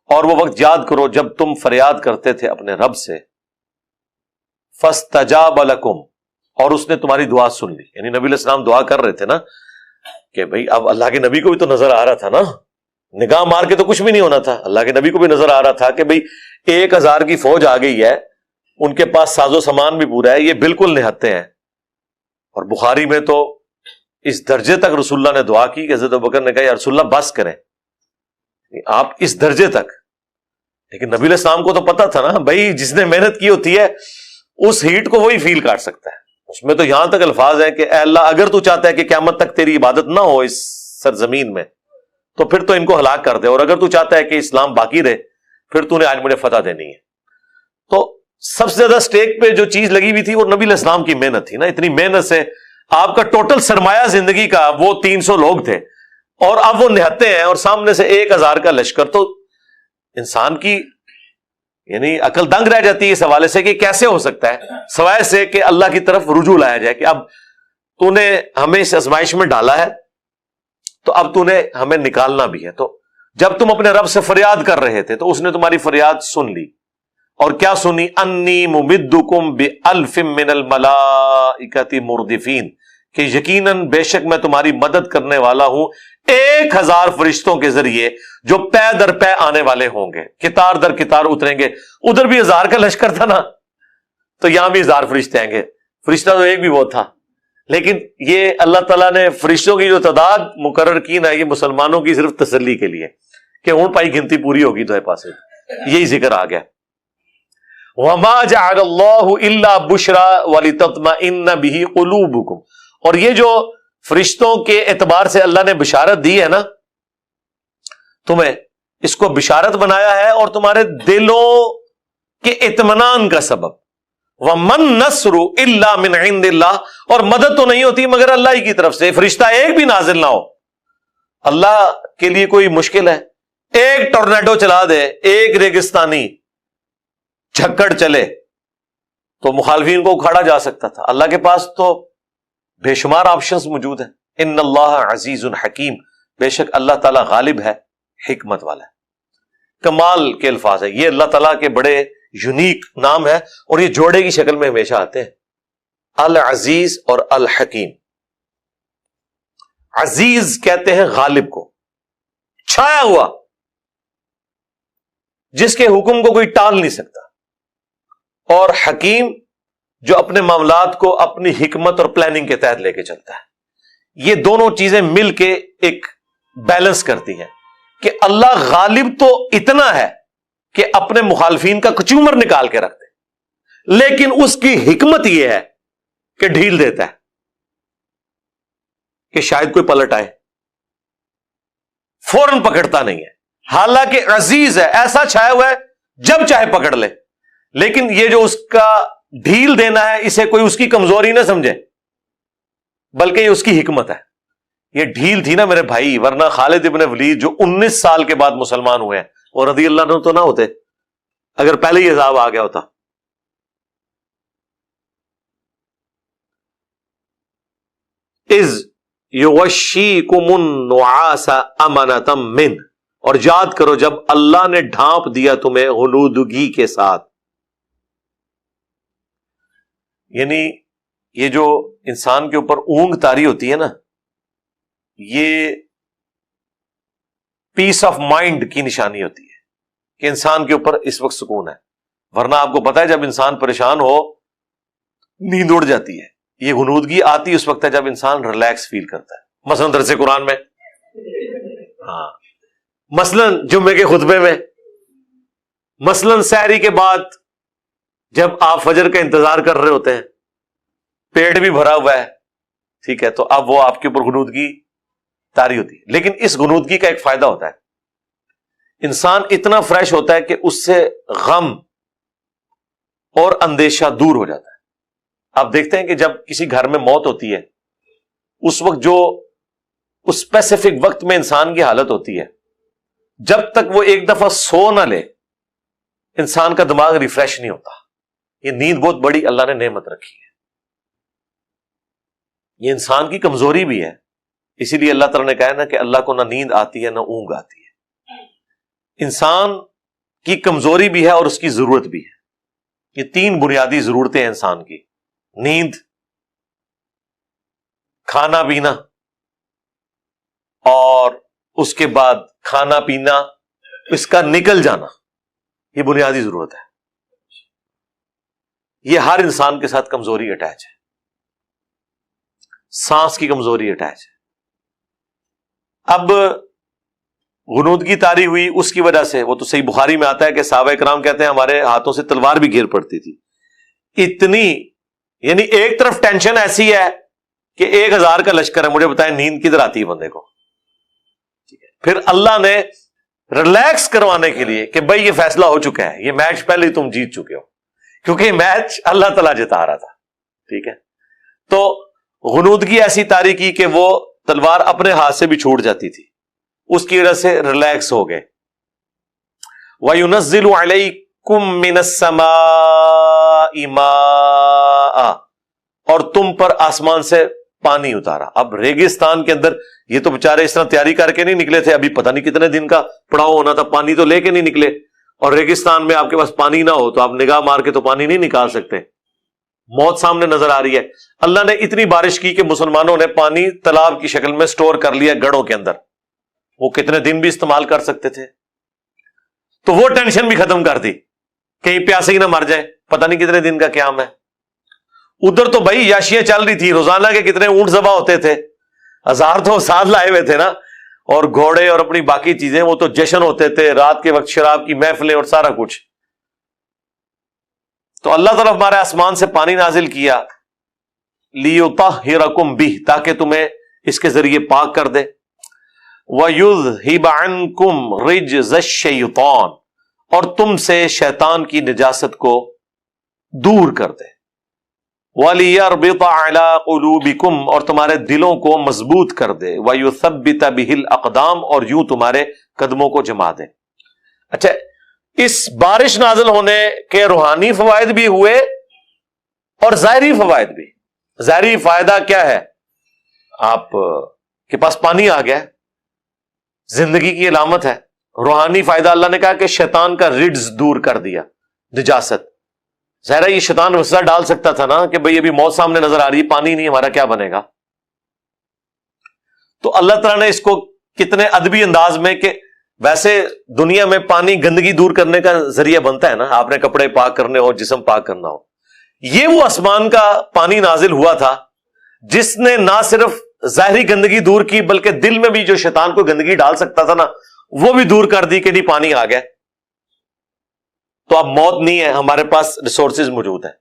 اور وہ وقت یاد کرو جب تم فریاد کرتے تھے اپنے رب سے. فَاسْتَجَابَ لَكُمْ، اور اس نے تمہاری دعا سن لی. یعنی نبی علیہ السلام دعا کر رہے تھے نا کہ بھئی اب اللہ کے نبی کو بھی تو نظر آ رہا تھا نا، نگاہ مار کے تو کچھ بھی نہیں ہونا تھا. اللہ کے نبی کو بھی نظر آ رہا تھا کہ بھئی 1000 کی فوج آ گئی ہے، ان کے پاس ساز و سامان بھی پورا ہے، یہ بالکل نہتے ہیں. اور بخاری میں تو اس درجے تک رسول اللہ نے دعا کی کہ حضرت ابوبکر نے کہا یا رسول اللہ بس کریں، آپ اس درجے تک. لیکن نبی علیہ السلام کو تو پتا تھا نا بھائی جس نے محنت کی ہوتی ہے اس ہیٹ کو وہی فیل کر سکتا ہے. اس میں تو یہاں تک الفاظ ہیں کہ اے اللہ اگر تو چاہتا ہے کہ قیامت تک تیری عبادت نہ ہو اس سرزمین میں تو پھر تو ان کو ہلاک کر دے، اور اگر تو چاہتا ہے کہ اسلام باقی رہے پھر تو نے آج مجھے فتح دینی ہے. تو سب سے زیادہ سٹیک پہ جو چیز لگی ہوئی تھی وہ نبی علیہ السلام کی محنت تھی نا. اتنی محنت سے آپ کا ٹوٹل سرمایہ زندگی کا وہ 300 لوگ تھے اور اب وہ نہتے ہیں اور سامنے سے 1000 کا لشکر. تو انسان کی یعنی عقل دنگ رہ جاتی ہے اس حوالے سے کہ کیسے ہو سکتا ہے، سوائے سے کہ اللہ کی طرف رجوع لایا جائے کہ اب تو نے ہمیں اس آزمائش میں ڈالا ہے تو اب تو نے ہمیں نکالنا بھی ہے. تو جب تم اپنے رب سے فریاد کر رہے تھے تو اس نے تمہاری فریاد سن لی. اور کیا سنی؟ انی ممدکم بألف من الملائکۃ مردفین، کہ یقیناً بے شک میں تمہاری مدد کرنے والا ہوں 1000 فرشتوں کے ذریعے جو پے در پے آنے والے ہوں گے، کتار در کتار اتریں گے. ادھر بھی 1000 کا لشکر تھا نا، تو یہاں بھی 1000 فرشتے آئیں گے. فرشتہ تو ایک بھی بہت تھا، لیکن یہ اللہ تعالیٰ نے فرشتوں کی جو تعداد مقرر کی نا یہ مسلمانوں کی صرف تسلی کے لیے کہ ہوں پائی گنتی پوری ہوگی تو ہے پاسے، یہی ذکر آ گیا. وما جعل اللہ الا بشرا ولتطمئن به قلوبکم، اور یہ جو فرشتوں کے اعتبار سے اللہ نے بشارت دی ہے نا تمہیں، اس کو بشارت بنایا ہے اور تمہارے دلوں کے اطمینان کا سبب۔ وَمَن نَّصْرُ إِلَّا مِنْ عِندِ اللَّهِ، اور مدد تو نہیں ہوتی مگر اللہ ہی کی طرف سے، فرشتہ ایک بھی نازل نہ ہو، اللہ کے لیے کوئی مشکل ہے؟ ایک ٹورنیڈو چلا دے، ایک ریگستانی جھکڑ چلے تو مخالفین کو اکھاڑا جا سکتا تھا، اللہ کے پاس تو بے شمار آپشنز موجود ہیں۔ ان اللہ عزیز حکیم، بے شک اللہ تعالیٰ غالب ہے، حکمت والا ہے۔ کمال کے الفاظ ہے یہ، اللہ تعالیٰ کے بڑے یونیک نام ہے اور یہ جوڑے کی شکل میں ہمیشہ آتے ہیں، العزیز اور الحکیم۔ عزیز کہتے ہیں غالب کو، چھایا ہوا، جس کے حکم کو کوئی ٹال نہیں سکتا، اور حکیم جو اپنے معاملات کو اپنی حکمت اور پلاننگ کے تحت لے کے چلتا ہے۔ یہ دونوں چیزیں مل کے ایک بیلنس کرتی ہیں کہ اللہ غالب تو اتنا ہے کہ اپنے مخالفین کا کچومر نکال کے رکھ دے، لیکن اس کی حکمت یہ ہے کہ ڈھیل دیتا ہے کہ شاید کوئی پلٹ آئے، فوراً پکڑتا نہیں ہے، حالانکہ عزیز ہے، ایسا چھایا ہوا ہے جب چاہے پکڑ لے، لیکن یہ جو اس کا ڈھیل دینا ہے اسے کوئی اس کی کمزوری نہ سمجھے، بلکہ یہ اس کی حکمت ہے۔ یہ ڈھیل تھی نا میرے بھائی، ورنہ خالد ابن ولید جو 19 سال کے بعد مسلمان ہوئے ہیں، اور رضی اللہ عنہ تو نہ ہوتے اگر پہلے ہی عذاب آ گیا ہوتا۔ اذ یغشیکم النعاس امنۃ من، اور یاد کرو جب اللہ نے ڈھانپ دیا تمہیں غنودگی کے ساتھ، یعنی یہ جو انسان کے اوپر اونگ طاری ہوتی ہے نا، یہ پیس آف مائنڈ کی نشانی ہوتی ہے کہ انسان کے اوپر اس وقت سکون ہے، ورنہ آپ کو پتا ہے جب انسان پریشان ہو نیند اڑ جاتی ہے۔ یہ غنودگی آتی اس وقت ہے جب انسان ریلیکس فیل کرتا ہے، مثلا درس قرآن میں، ہاں، مثلا جمعے کے خطبے میں، مثلا سحری کے بعد جب آپ فجر کا انتظار کر رہے ہوتے ہیں، پیٹ بھی بھرا ہوا ہے، ٹھیک ہے، تو اب وہ آپ کے اوپر غنودگی طاری ہوتی ہے۔ لیکن اس غنودگی کا ایک فائدہ ہوتا ہے، انسان اتنا فریش ہوتا ہے کہ اس سے غم اور اندیشہ دور ہو جاتا ہے۔ آپ دیکھتے ہیں کہ جب کسی گھر میں موت ہوتی ہے، اس وقت جو اس اسپیسیفک وقت میں انسان کی حالت ہوتی ہے، جب تک وہ ایک دفعہ سو نہ لے انسان کا دماغ ریفریش نہیں ہوتا۔ یہ نیند بہت بڑی اللہ نے نعمت رکھی ہے، یہ انسان کی کمزوری بھی ہے، اسی لیے اللہ تعالیٰ نے کہا نا کہ اللہ کو نہ نیند آتی ہے نہ اونگ آتی ہے۔ انسان کی کمزوری بھی ہے اور اس کی ضرورت بھی ہے۔ یہ تین بنیادی ضرورتیں ہیں انسان کی، نیند، کھانا پینا، اور اس کے بعد کھانا پینا اس کا نکل جانا، یہ بنیادی ضرورت ہے۔ یہ ہر انسان کے ساتھ کمزوری اٹیچ ہے، سانس کی کمزوری اٹیچ ہے۔ اب غنودگی طاری ہوئی اس کی وجہ سے، وہ تو صحیح بخاری میں آتا ہے کہ صحابہ کرام کہتے ہیں ہمارے ہاتھوں سے تلوار بھی گر پڑتی تھی، اتنی، یعنی ایک طرف ٹینشن ایسی ہے کہ 1000 کا لشکر ہے، مجھے بتائیں نیند کدھر آتی ہے بندے کو؟ پھر اللہ نے ریلیکس کروانے کے لیے کہ بھائی یہ فیصلہ ہو چکا ہے، یہ میچ پہلے ہی تم جیت چکے ہو، کیونکہ یہ میچ اللہ تعالیٰ جتا رہا تھا، ٹھیک ہے۔ تو غنودگی ایسی طاری کی کہ وہ تلوار اپنے ہاتھ سے بھی چھوٹ جاتی تھی، اس کی وجہ سے ریلیکس ہو گئے۔ وَيُنَزِّلُ عَلَيْكُم مِّنَ السَّمَاءِ مَاءً، اور تم پر آسمان سے پانی اتارا۔ اب ریگستان کے اندر یہ تو بےچارے اس طرح تیاری کر کے نہیں نکلے تھے، ابھی پتہ نہیں کتنے دن کا پڑاؤ ہونا تھا، پانی تو لے کے نہیں نکلے، اور ریگستان میں آپ کے پاس پانی نہ ہو تو آپ نگاہ مار کے تو پانی نہیں نکال سکتے، موت سامنے نظر آ رہی ہے۔ اللہ نے اتنی بارش کی کہ مسلمانوں نے پانی تالاب کی شکل میں سٹور کر لیا گڑھوں کے اندر، وہ کتنے دن بھی استعمال کر سکتے تھے، تو وہ ٹینشن بھی ختم کر دی، کہیں پیاسے ہی نہ مر جائے، پتہ نہیں کتنے دن کا قیام ہے۔ ادھر تو بھائی یاشیاں چل رہی تھی، روزانہ کے کتنے اونٹ ذبح ہوتے تھے، 1000 تو ساتھ لائے ہوئے تھے نا، اور گھوڑے اور اپنی باقی چیزیں، وہ تو جشن ہوتے تھے، رات کے وقت شراب کی محفلیں اور سارا کچھ۔ تو اللہ تعالیٰ ہمارے آسمان سے پانی نازل کیا لیطہرکم بہ، تاکہ تمہیں اس کے ذریعے پاک کر دے، وَيُذْهِبَ عَنْكُمْ رِجْزَ الشَّيْطَانِ، اور تم سے شیطان کی نجاست کو دور کر دے، وَلِيَرْبِطَ عَلَىٰ قُلُوبِكُمْ، اور تمہارے دلوں کو مضبوط کر دے، وَيُثَبِّتَ بِهِ الْأَقْدَامِ، اور یوں تمہارے قدموں کو جما دے۔ اچھا، اس بارش نازل ہونے کے روحانی فوائد بھی ہوئے اور ظاہری فوائد بھی۔ ظاہری فائدہ کیا ہے؟ آپ کے پاس پانی آ گیا، زندگی کی علامت ہے۔ روحانی فائدہ اللہ نے کہا کہ شیطان کا رجز دور کر دیا، نجاست۔ ظاہر ہے یہ شیطان وسوسہ ڈال سکتا تھا نا کہ بھئی ابھی موت سامنے نظر آ رہی ہے، پانی نہیں، ہمارا کیا بنے گا؟ تو اللہ تعالیٰ نے اس کو کتنے ادبی انداز میں، کہ ویسے دنیا میں پانی گندگی دور کرنے کا ذریعہ بنتا ہے نا، آپ نے کپڑے پاک کرنے ہو، جسم پاک کرنا ہو، یہ وہ آسمان کا پانی نازل ہوا تھا جس نے نہ صرف ظاہری گندگی دور کی بلکہ دل میں بھی جو شیطان کو گندگی ڈال سکتا تھا نا وہ بھی دور کر دی کہ نہیں پانی آ گیا، تو اب موت نہیں ہے، ہمارے پاس ریسورسز موجود ہیں۔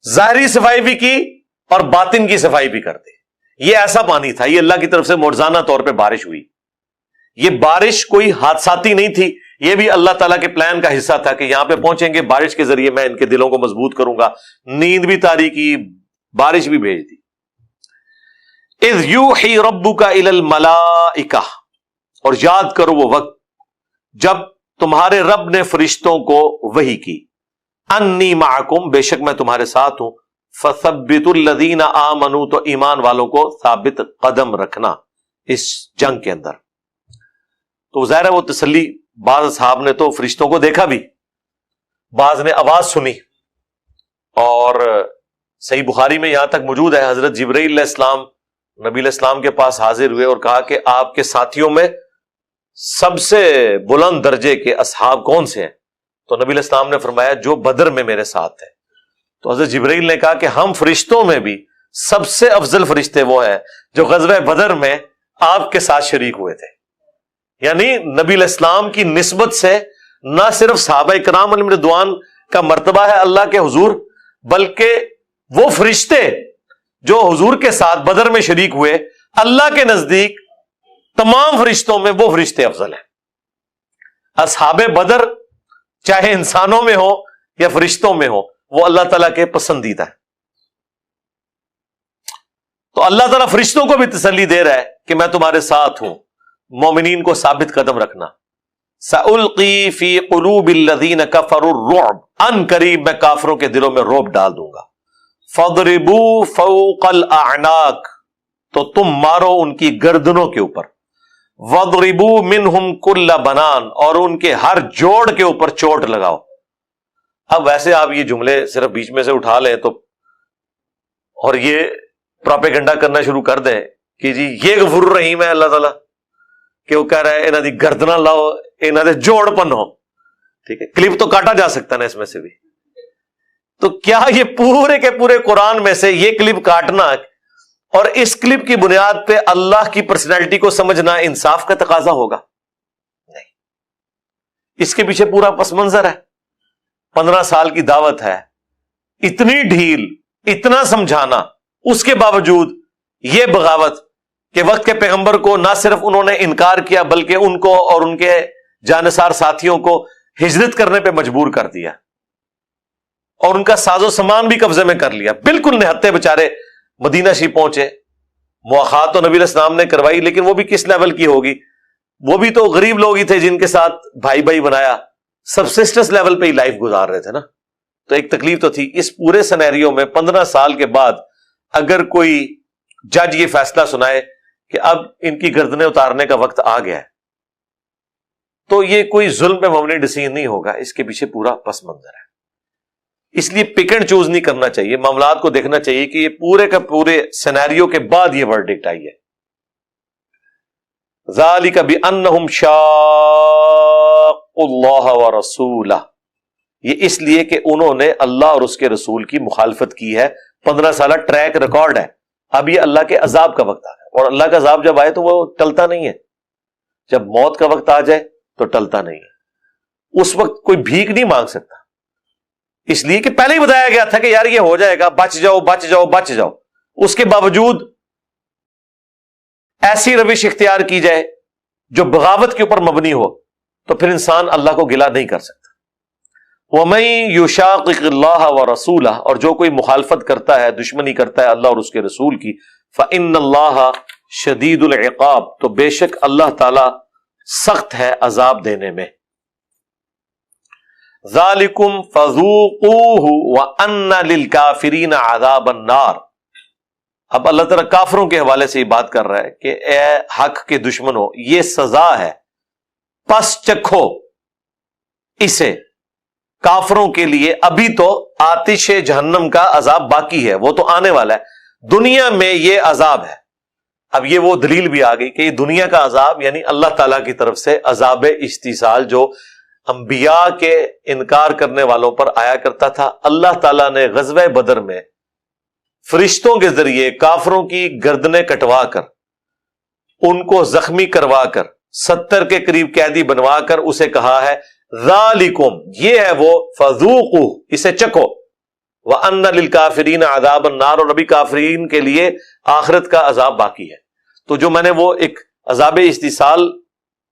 ظاہری صفائی بھی کی اور باطن کی صفائی بھی کر دی۔ یہ ایسا پانی تھا، یہ اللہ کی طرف سے معجزانہ طور پہ بارش ہوئی۔ یہ بارش کوئی حادثاتی نہیں تھی، یہ بھی اللہ تعالیٰ کے پلان کا حصہ تھا کہ یہاں پہ پہنچیں گے، بارش کے ذریعے میں ان کے دلوں کو مضبوط کروں گا۔ نیند بھی طاری کی، بارش بھی بھیج دی۔ اذ یوحی ربک الی الملائکہ، اور یاد کرو وہ وقت جب تمہارے رب نے فرشتوں کو وحی کی، انی معکم، بے شک میں تمہارے ساتھ ہوں، فثبتوا الذین آمنوا، تو ایمان والوں کو ثابت قدم رکھنا اس جنگ کے اندر۔ تو ظاہر ہے وہ تسلی، بعض اصحاب نے تو فرشتوں کو دیکھا بھی، بعض نے آواز سنی، اور صحیح بخاری میں یہاں تک موجود ہے حضرت جبرائیل علیہ السلام نبی علیہ السلام کے پاس حاضر ہوئے اور کہا کہ آپ کے ساتھیوں میں سب سے بلند درجے کے اصحاب کون سے ہیں؟ تو نبی علیہ السلام نے فرمایا جو بدر میں میرے ساتھ ہیں۔ تو حضرت جبرائیل نے کہا کہ ہم فرشتوں میں بھی سب سے افضل فرشتے وہ ہیں جو غزوہ بدر میں آپ کے ساتھ شریک ہوئے تھے۔ یعنی نبی علیہ السلام کی نسبت سے نہ صرف صحابہ کرام علیہم رضوان کا مرتبہ ہے اللہ کے حضور، بلکہ وہ فرشتے جو حضور کے ساتھ بدر میں شریک ہوئے، اللہ کے نزدیک تمام فرشتوں میں وہ فرشتے افضل ہیں۔ اصحاب بدر چاہے انسانوں میں ہو یا فرشتوں میں ہو، وہ اللہ تعالیٰ کے پسندیدہ ہیں۔ تو اللہ تعالیٰ فرشتوں کو بھی تسلی دے رہا ہے کہ میں تمہارے ساتھ ہوں، مومنین کو ثابت قدم رکھنا۔ سألقی فی قلوب الذین کفروا الرعب، ان قریب میں کافروں کے دلوں میں رعب ڈال دوں گا۔ فضربوا فوق الاعناق، تو تم مارو ان کی گردنوں کے اوپر۔ وضربوا منہم کل بنان، اور ان کے ہر جوڑ کے اوپر چوٹ لگاؤ۔ اب ویسے آپ یہ جملے صرف بیچ میں سے اٹھا لیں تو اور یہ پروپیگنڈا کرنا شروع کر دیں کہ جی یہ غفور الرحیم ہے اللہ تعالیٰ، کہ وہ کہہ رہا ہے انہاں دی گردناں لاؤ، انہاں دے جوڑ پنو۔ ٹھیک ہے، کلپ تو کاٹا جا سکتا نا اس میں سے بھی، تو کیا یہ پورے کے پورے قرآن میں سے یہ کلپ کاٹنا اور اس کلپ کی بنیاد پہ اللہ کی پرسنالٹی کو سمجھنا انصاف کا تقاضا ہوگا؟ نہیں، اس کے پیچھے پورا پس منظر ہے۔ 15 سال کی دعوت ہے، اتنی ڈھیل، اتنا سمجھانا، اس کے باوجود یہ بغاوت کہ وقت کے پیغمبر کو نہ صرف انہوں نے انکار کیا بلکہ ان کو اور ان کے جانثار ساتھیوں کو ہجرت کرنے پہ مجبور کر دیا، اور ان کا ساز و سامان بھی قبضے میں کر لیا۔ بالکل نہتے بےچارے مدینہ شریف پہنچے، مواخات تو نبی علیہ السلام نے کروائی، لیکن وہ بھی کس لیول کی ہوگی؟ وہ بھی تو غریب لوگ ہی تھے جن کے ساتھ بھائی بھائی بنایا، سبسسٹنس لیول پہ ہی لائف گزار رہے تھے نا، تو ایک تکلیف تو تھی۔ اس پورے سینیریو میں 15 سال کے بعد اگر کوئی جج یہ فیصلہ سنائے کہ اب ان کی گردنیں اتارنے کا وقت آ گیا ہے، تو یہ کوئی ظلم پہ مبنی ڈیسیژن نہیں ہوگا، اس کے پیچھے پورا پس منظر ہے۔ اس لیے پک اینڈ چوز نہیں کرنا چاہیے، معاملات کو دیکھنا چاہیے کہ یہ پورے کا پورے سینیریو کے بعد یہ ورڈکٹ آئی ہے۔ ذالک بانہم شاقوا اللہ ورسولہ، یہ اس لیے کہ انہوں نے اللہ اور اس کے رسول کی مخالفت کی ہے۔ 15 سالہ ٹریک ریکارڈ ہے۔ اب یہ اللہ کے عذاب کا وقت آ گیا، اور اللہ کا عذاب جب آئے تو وہ ٹلتا نہیں ہے، جب موت کا وقت آ جائے تو ٹلتا نہیں ہے۔ اس وقت کوئی بھیک نہیں مانگ سکتا، اس لیے کہ پہلے ہی بتایا گیا تھا کہ یار یہ ہو جائے گا، بچ جاؤ بچ جاؤ بچ جاؤ، اس کے باوجود ایسی روش اختیار کی جائے جو بغاوت کے اوپر مبنی ہو، تو پھر انسان اللہ کو گلہ نہیں کر سکتا۔ وَمَن يُشَاقِقِ اللَّهَ وَرَسُولَهُ، اور جو کوئی مخالفت کرتا ہے، دشمنی کرتا ہے اللہ اور اس کے رسول کی، فَإِنَّ اللَّهَ شَدِيدُ الْعِقَابِ، تو بے شک اللہ تعالی سخت ہے عذاب دینے میں۔ ذَلِكُمْ فَذُوقُوهُ وَأَنَّ لِلْكَافِرِينَ عَذَابَ النَّارِ، اب اللہ تعالیٰ کافروں کے حوالے سے یہ بات کر رہا ہے کہ اے حق کے دشمنوں، یہ سزا ہے، پس چکھو اسے۔ کافروں کے لیے ابھی تو آتش جہنم کا عذاب باقی ہے، وہ تو آنے والا ہے، دنیا میں یہ عذاب ہے۔ اب یہ وہ دلیل بھی آ گئی کہ یہ دنیا کا عذاب یعنی اللہ تعالیٰ کی طرف سے عذاب استیصال جو انبیاء کے انکار کرنے والوں پر آیا کرتا تھا، اللہ تعالیٰ نے غزوہ بدر میں فرشتوں کے ذریعے کافروں کی گردنیں کٹوا کر، ان کو زخمی کروا کر، 70 کے قریب قیدی بنوا کر اسے کہا ہے ذالکم، یہ ہے وہ، فذوقوا، اسے چکھو، وَأَنَّ لِلْكَافِرِينَ عَذَابَ النَّارِ، اور ابھی کافرین کے لیے آخرت کا عذاب باقی ہے۔ تو جو میں نے وہ ایک عذاب استیصال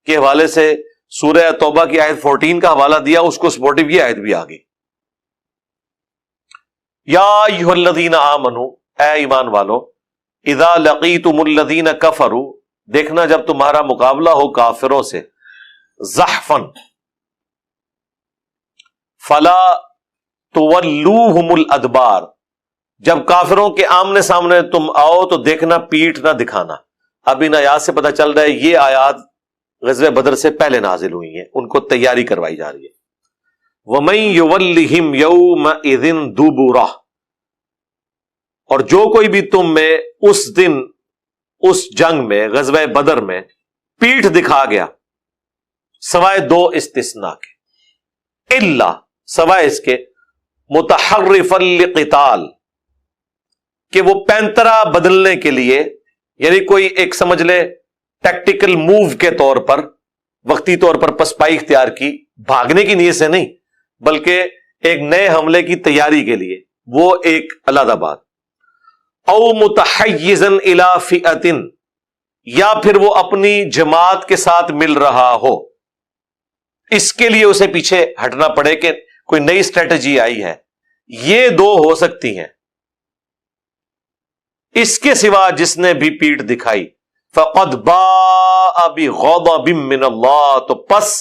کے حوالے سے سورہ توبہ کی آیت 14 کا حوالہ دیا، اس کو سپورٹیو یہ آیت بھی آ گئی۔ یا ایھا الذین آمنوا، اے ایمان والو، اذا لقیتم الذین کفروا، دیکھنا جب تمہارا مقابلہ ہو کافروں سے، زحفا فلا تولوہم الادبار، جب کافروں کے آمنے سامنے تم آؤ تو دیکھنا پیٹھ نہ دکھانا۔ اب ان آیات سے پتہ چل رہا ہے یہ آیات غزوہ بدر سے پہلے نازل ہوئی ہیں، ان کو تیاری کروائی جا رہی ہے۔ وَمَن يُوَلِّهِمْ يَوْمَئِذٍ دُبُرَهُ، اور جو کوئی بھی تم میں اس دن اس جنگ میں غزوہ بدر میں پیٹھ دکھا گیا، سوائے دو استثناء کے، الا، سوائے اس کے، متحرفا لقتال، کہ وہ پینترا بدلنے کے لیے، یعنی کوئی ایک سمجھ لے ٹیکٹیکل موو کے طور پر، وقتی طور پر پسپائی اختیار کی، بھاگنے کی نیت سے نہیں بلکہ ایک نئے حملے کی تیاری کے لیے، وہ ایک علیحدہ بات۔ او متحیزا الی فئۃ، یا پھر وہ اپنی جماعت کے ساتھ مل رہا ہو، اس کے لیے اسے پیچھے ہٹنا پڑے کہ کوئی نئی اسٹریٹجی آئی ہے، یہ دو ہو سکتی ہیں۔ اس کے سوا جس نے بھی پیٹھ دکھائی، فقد باء بغضب من اللہ، تو پس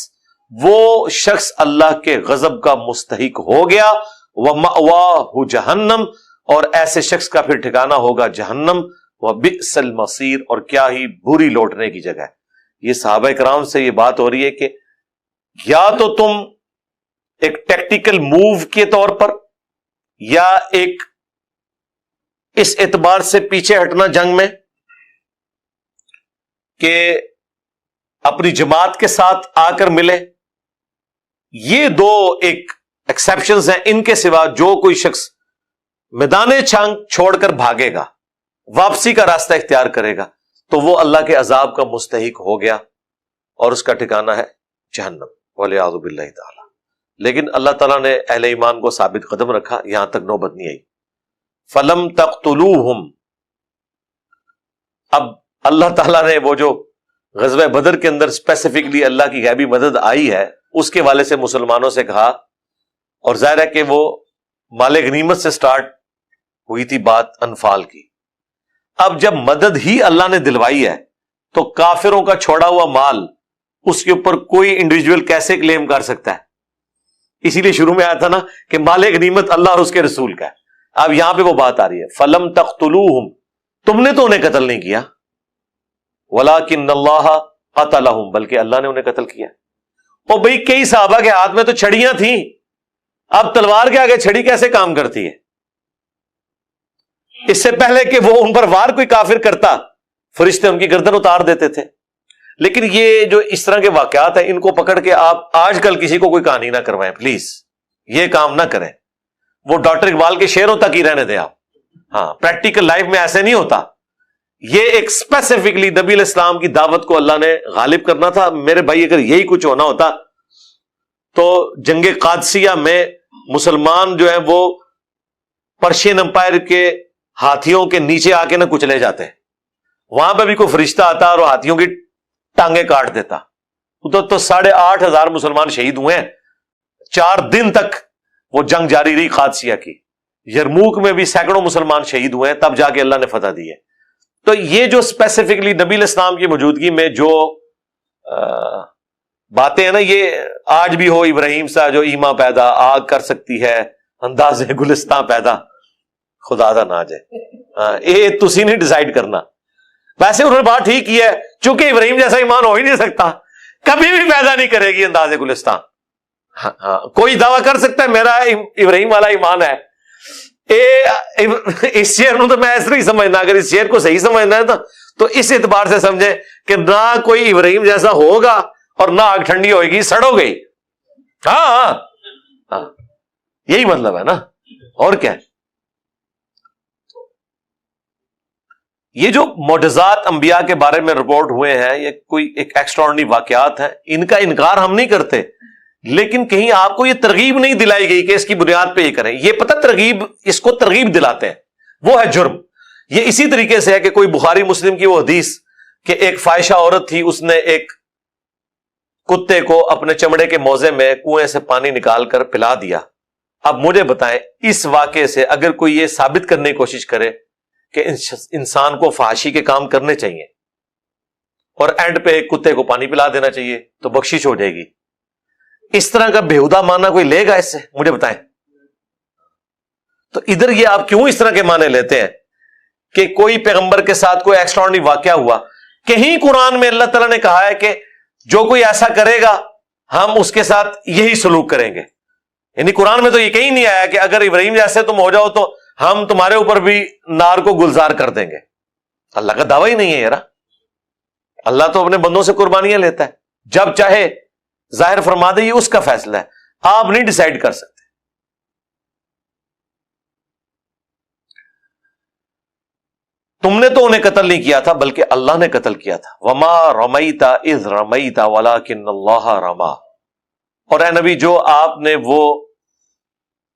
وہ شخص اللہ کے غضب کا مستحق ہو گیا، ومأواہ جہنم، اور ایسے شخص کا پھر ٹھکانہ ہوگا جہنم، وبئس المصیر، اور کیا ہی بری لوٹنے کی جگہ ہے۔ یہ صحابہ کرام سے یہ بات ہو رہی ہے کہ یا تو تم ایک ٹیکٹیکل موو کے طور پر، یا ایک اس اعتبار سے پیچھے ہٹنا جنگ میں کہ اپنی جماعت کے ساتھ آ کر ملے، یہ دو ایک ایکسیپشنز ہیں۔ ان کے سوا جو کوئی شخص میدان جنگ چھوڑ کر بھاگے گا، واپسی کا راستہ اختیار کرے گا، تو وہ اللہ کے عذاب کا مستحق ہو گیا اور اس کا ٹھکانہ ہے جہنم، والعیاذ باللہ تعالی۔ لیکن اللہ تعالیٰ نے اہل ایمان کو ثابت قدم رکھا، یہاں تک نوبت نہیں آئی۔ فلم تقتلوہم، اب اللہ تعالیٰ نے وہ جو غزوہ بدر کے اندر اسپیسیفکلی اللہ کی غیبی مدد آئی ہے، اس کے والے سے مسلمانوں سے کہا، اور ظاہر ہے کہ وہ مال غنیمت سے سٹارٹ ہوئی تھی بات انفال کی۔ اب جب مدد ہی اللہ نے دلوائی ہے تو کافروں کا چھوڑا ہوا مال، اس کے اوپر کوئی انڈیویجول کیسے کلیم کر سکتا ہے؟ اسی لیے شروع میں آیا تھا نا کہ مال غنیمت اللہ اور اس کے رسول کا ہے۔ اب یہاں پہ وہ بات آ رہی ہے، فلم تقتلوہم، تم نے تو انہیں قتل نہیں کیا، ولکن اللہ قتلہم، بلکہ اللہ نے انہیں قتل کیا۔ اور بھئی کئی صحابہ کے ہاتھ میں تو چھڑیاں تھیں، اب تلوار کے آگے چھڑی کیسے کام کرتی ہے؟ اس سے پہلے کہ وہ ان پر وار کوئی کافر کرتا، فرشتے ان کی گردن اتار دیتے تھے۔ لیکن یہ جو اس طرح کے واقعات ہیں، ان کو پکڑ کے آپ آج کل کسی کو کوئی کہانی نہ کروائیں پلیز، یہ کام نہ کریں۔ وہ ڈاکٹر اقبال کے شعروں تک ہی رہنے دیں آپ، ہاں پریکٹیکل لائف میں ایسے نہیں ہوتا۔ یہ ایک اسپیسیفکلی نبی علیہ السلام کی دعوت کو اللہ نے غالب کرنا تھا۔ میرے بھائی اگر یہی کچھ ہونا ہوتا تو جنگ قادسیہ میں مسلمان جو ہیں وہ پرشین امپائر کے ہاتھیوں کے نیچے آ کے نہ کچلے جاتے ہیں، وہاں پہ بھی کوئی فرشتہ آتا اور ہاتھیوں کی ٹانگیں کاٹ دیتا۔ تو 8,500 مسلمان شہید ہوئے ہیں، 4 دن تک وہ جنگ جاری رہی قادسیہ کی۔ یرموک میں بھی سینکڑوں مسلمان شہید ہوئے ہیں، تب جا کے اللہ نے فتح دی ہے۔ تو یہ جو اسپیسیفکلی نبی علیہ السلام کی موجودگی میں جو باتیں ہیں نا، یہ آج بھی ہو، ابراہیم سا جو ایما پیدا آگ کر سکتی ہے انداز گلستان پیدا، خدا دا نہ جائے، یہ تسی نہیں ڈیسائیڈ کرنا۔ ویسے انہوں نے بات ٹھیک کی ہے، چونکہ ابراہیم جیسا ایمان ہو ہی نہیں سکتا، کبھی بھی پیدا نہیں کرے گی انداز گلستان۔ کوئی دعویٰ کر سکتا ہے میرا ابراہیم والا ایمان ہے، اس شعر تو میں ایسا نہیں سمجھنا، اگر اس شعر کو صحیح سمجھنا ہے تو اس اعتبار سے سمجھے کہ نہ کوئی ابراہیم جیسا ہوگا اور نہ آگ ٹھنڈی ہوئے گی، سڑو گئی۔ ہاں یہی مطلب ہے نا، اور کیا ہے؟ یہ جو معجزات انبیاء کے بارے میں رپورٹ ہوئے ہیں، یہ کوئی ایک ایکسٹراڈنری واقعات ہیں، ان کا انکار ہم نہیں کرتے، لیکن کہیں آپ کو یہ ترغیب نہیں دلائی گئی کہ اس کی بنیاد پہ یہ کریں۔ یہ پتہ ترغیب، اس کو ترغیب دلاتے ہیں، وہ ہے جرم۔ یہ اسی طریقے سے ہے کہ کوئی بخاری مسلم کی وہ حدیث کہ ایک فاحشہ عورت تھی، اس نے ایک کتے کو اپنے چمڑے کے موزے میں کنویں سے پانی نکال کر پلا دیا۔ اب مجھے بتائیں، اس واقعے سے اگر کوئی یہ ثابت کرنے کی کوشش کرے کہ انسان کو فحاشی کے کام کرنے چاہیے اور اینڈ پہ ایک کتے کو پانی پلا دینا چاہیے تو بخشش ہو جائے گی، اس طرح کا بےہودہ معنی کوئی لے گا اس سے؟ مجھے بتائیں۔ تو ادھر یہ آپ کیوں اس طرح کے معنی لیتے ہیں کہ کوئی پیغمبر کے ساتھ کوئی ایکسٹراڈنری واقعہ ہوا؟ کہیں قرآن میں اللہ تعالیٰ نے کہا ہے کہ جو کوئی ایسا کرے گا ہم اس کے ساتھ یہی سلوک کریں گے؟ یعنی قرآن میں تو یہ کہیں نہیں آیا کہ اگر ابراہیم جیسے تم ہو جاؤ تو ہم تمہارے اوپر بھی نار کو گلزار کر دیں گے۔ اللہ کا دعویٰ ہی نہیں ہے یار۔ اللہ تو اپنے بندوں سے قربانیاں لیتا ہے، جب چاہے ظاہر فرما دے، یہ اس کا فیصلہ ہے، آپ نہیں ڈیسائیڈ کر سکتے۔ تم نے تو انہیں قتل نہیں کیا تھا بلکہ اللہ نے قتل کیا تھا۔ وما رمیت اذ رمیت ولکن اللہ رما۔ اور اے نبی، جو آپ نے وہ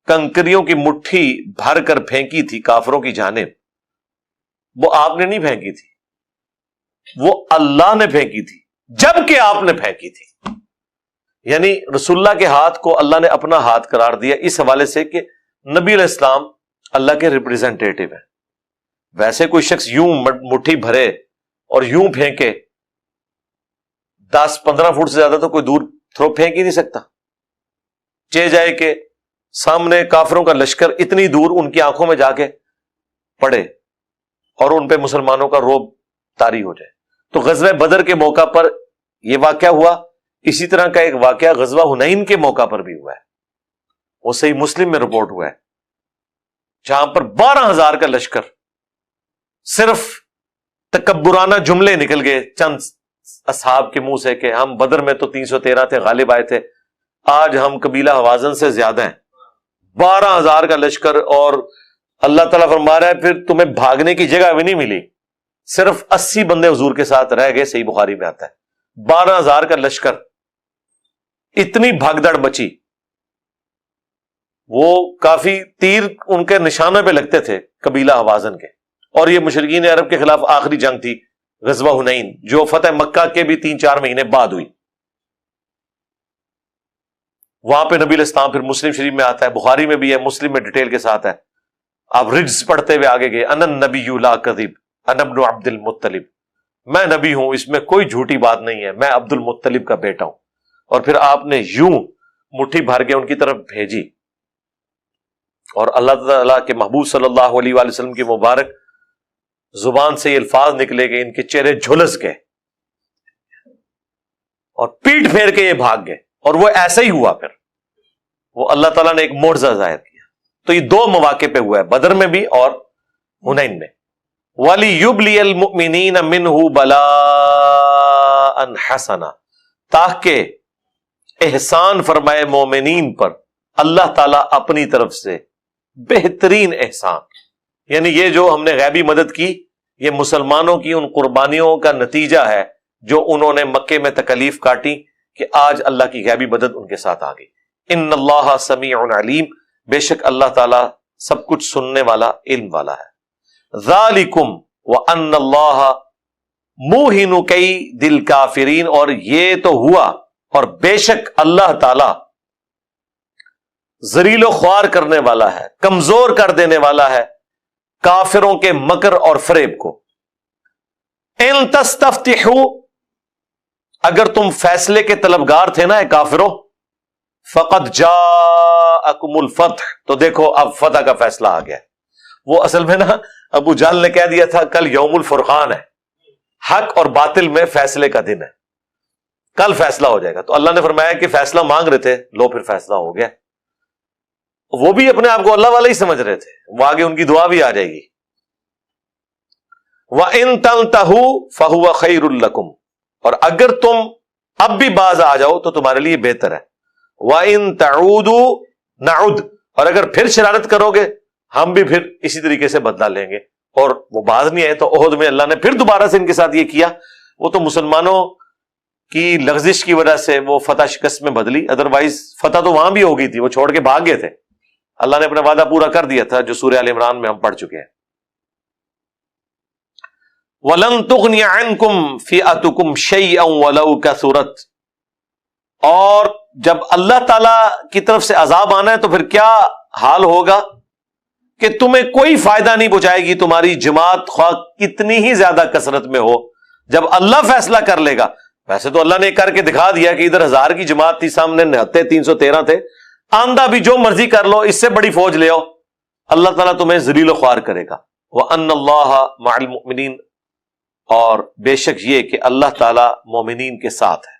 کنکریوں کی مٹھی بھر کر پھینکی تھی کافروں کی جانب، وہ آپ نے نہیں پھینکی تھی، وہ اللہ نے پھینکی تھی، جبکہ آپ نے پھینکی تھی۔ یعنی رسول اللہ کے ہاتھ کو اللہ نے اپنا ہاتھ قرار دیا اس حوالے سے کہ نبی علیہ السلام اللہ کے ریپریزنٹیٹو ہیں۔ ویسے کوئی شخص یوں مٹھی بھرے اور یوں پھینکے 10-15 فٹ سے زیادہ تو کوئی دور تھرو پھینک ہی نہیں سکتا، چہ جائے کہ سامنے کافروں کا لشکر اتنی دور ان کی آنکھوں میں جا کے پڑے اور ان پہ مسلمانوں کا رعب طاری ہو جائے۔ تو غزوہ بدر کے موقع پر یہ واقعہ ہوا، اسی طرح کا ایک واقعہ غزوہ حنین کے موقع پر بھی ہوا ہے، وہ صحیح مسلم میں رپورٹ ہوا ہے، جہاں پر 12,000 کا لشکر، صرف تکبرانہ جملے نکل گئے چند اصحاب کے منہ سے کہ ہم بدر میں تو 313 تھے، غالب آئے تھے، آج ہم قبیلہ حوازن سے زیادہ ہیں۔ 12,000 کا لشکر، اور اللہ تعالیٰ فرما رہا ہے پھر تمہیں بھاگنے کی جگہ بھی نہیں ملی، صرف 80 بندے حضور کے ساتھ رہ گئے، صحیح بخاری میں آتا ہے۔ 12,000 کا لشکر، اتنی بھگدڑ مچی، وہ کافی تیر ان کے نشانوں پہ لگتے تھے قبیلہ حوازن کے، اور یہ مشرکین عرب کے خلاف آخری جنگ تھی غزوہ حنین، جو فتح مکہ کے بھی 3-4 مہینے بعد ہوئی۔ وہاں پہ نبی علیہ السلام، پھر مسلم شریف میں آتا ہے، بخاری میں بھی ہے، مسلم میں ڈیٹیل کے ساتھ ہے، آپ رجز پڑھتے ہوئے آگے گئے، انا النبی لا کذب انا ابن عبد المطلب، میں نبی ہوں، اس میں کوئی جھوٹی بات نہیں ہے، میں عبد المطلب کا بیٹا ہوں۔ اور پھر آپ نے یوں مٹھی بھر کے ان کی طرف بھیجی، اور اللہ تعالیٰ کے محبوب صلی اللہ علیہ وآلہ وسلم کی مبارک زبان سے یہ الفاظ نکلے کہ ان کے چہرے جھلس گئے اور پیٹ پھیر کے یہ بھاگ گئے، اور وہ ایسا ہی ہوا۔ پھر وہ اللہ تعالیٰ نے ایک معجزہ ظاہر کیا۔ تو یہ 2 مواقع پہ ہوا ہے، بدر میں بھی اور حنین میں۔ وَلِيُبْلِيَ الْمُؤْمِنِينَ مِنْهُ بَلَاءً حَسَنًا، تاکہ احسان فرمائے مومنین پر اللہ تعالیٰ اپنی طرف سے بہترین احسان۔ یعنی یہ جو ہم نے غیبی مدد کی، یہ مسلمانوں کی ان قربانیوں کا نتیجہ ہے جو انہوں نے مکے میں تکلیف کاٹی، کہ آج اللہ کی غیبی مدد ان کے ساتھ آ گئی۔ ان اللہ سمیع علیم، بے شک اللہ تعالیٰ سب کچھ سننے والا، علم والا ہے۔ ذالکم وان اللہ موہن کید الکافرین، اور یہ تو ہوا اور بے شک اللہ تعالیٰ ذلیل و خوار کرنے والا ہے، کمزور کر دینے والا ہے کافروں کے مکر اور فریب کو۔ ان تستفتحوا، اگر تم فیصلے کے طلبگار تھے نا اے کافروں، فقد جاءکم الفتح، تو دیکھو اب فتح کا فیصلہ آ گیا۔ وہ اصل میں نا ابو جہل نے کہہ دیا تھا کل یوم الفرقان ہے، حق اور باطل میں فیصلے کا دن ہے، کل فیصلہ ہو جائے گا۔ تو اللہ نے فرمایا کہ فیصلہ مانگ رہے تھے، لو پھر فیصلہ ہو گیا۔ وہ بھی اپنے آپ کو اللہ والا ہی سمجھ رہے تھے، وہ آگے ان کی دعا بھی آ جائے گی۔ وَإِن تَنْتَهُوا فَهُوَ خَيْرٌ لَكُمْ، اور اگر تم اب بھی باز آ جاؤ تو تمہارے لیے بہتر ہے۔ وَإِن تَعُودُوا نَعُدْ، اور اگر پھر شرارت کرو گے ہم بھی پھر اسی طریقے سے بدلہ لیں گے۔ اور وہ باز نہیں آئے تو احد میں اللہ نے پھر دوبارہ سے ان کے ساتھ یہ کیا۔ وہ تو مسلمانوں کی لغزش کی وجہ سے وہ فتح شکست میں بدلی، ادروائز فتح تو وہاں بھی ہو گئی تھی، وہ چھوڑ کے بھاگ گئے تھے۔ اللہ نے اپنا وعدہ پورا کر دیا تھا جو سورہ آل عمران میں ہم پڑھ چکے ہیں۔ وَلَن تُغْنِيَ عَنْكُمْ فِئَتُكُمْ شَيْئًا وَلَوْ كَثُرَتْ، اور جب اللہ تعالی کی طرف سے عذاب آنا ہے تو پھر کیا حال ہوگا کہ تمہیں کوئی فائدہ نہیں پہنچائے گی تمہاری جماعت، خواہ کتنی ہی زیادہ کثرت میں ہو، جب اللہ فیصلہ کر لے گا۔ ویسے تو اللہ نے کر کے دکھا دیا کہ ادھر 1000 کی جماعت تھی، سامنے 313 تھے، آندہ بھی جو مرضی کر لو، اس سے بڑی فوج لے آؤ، اللہ تعالیٰ تمہیں ذلیل و خوار کرے گا۔ وَأَنَّ اللَّهَ مَعَ الْمُؤْمِنِينَ، اور بے شک یہ کہ اللہ تعالیٰ مومنین کے ساتھ ہے۔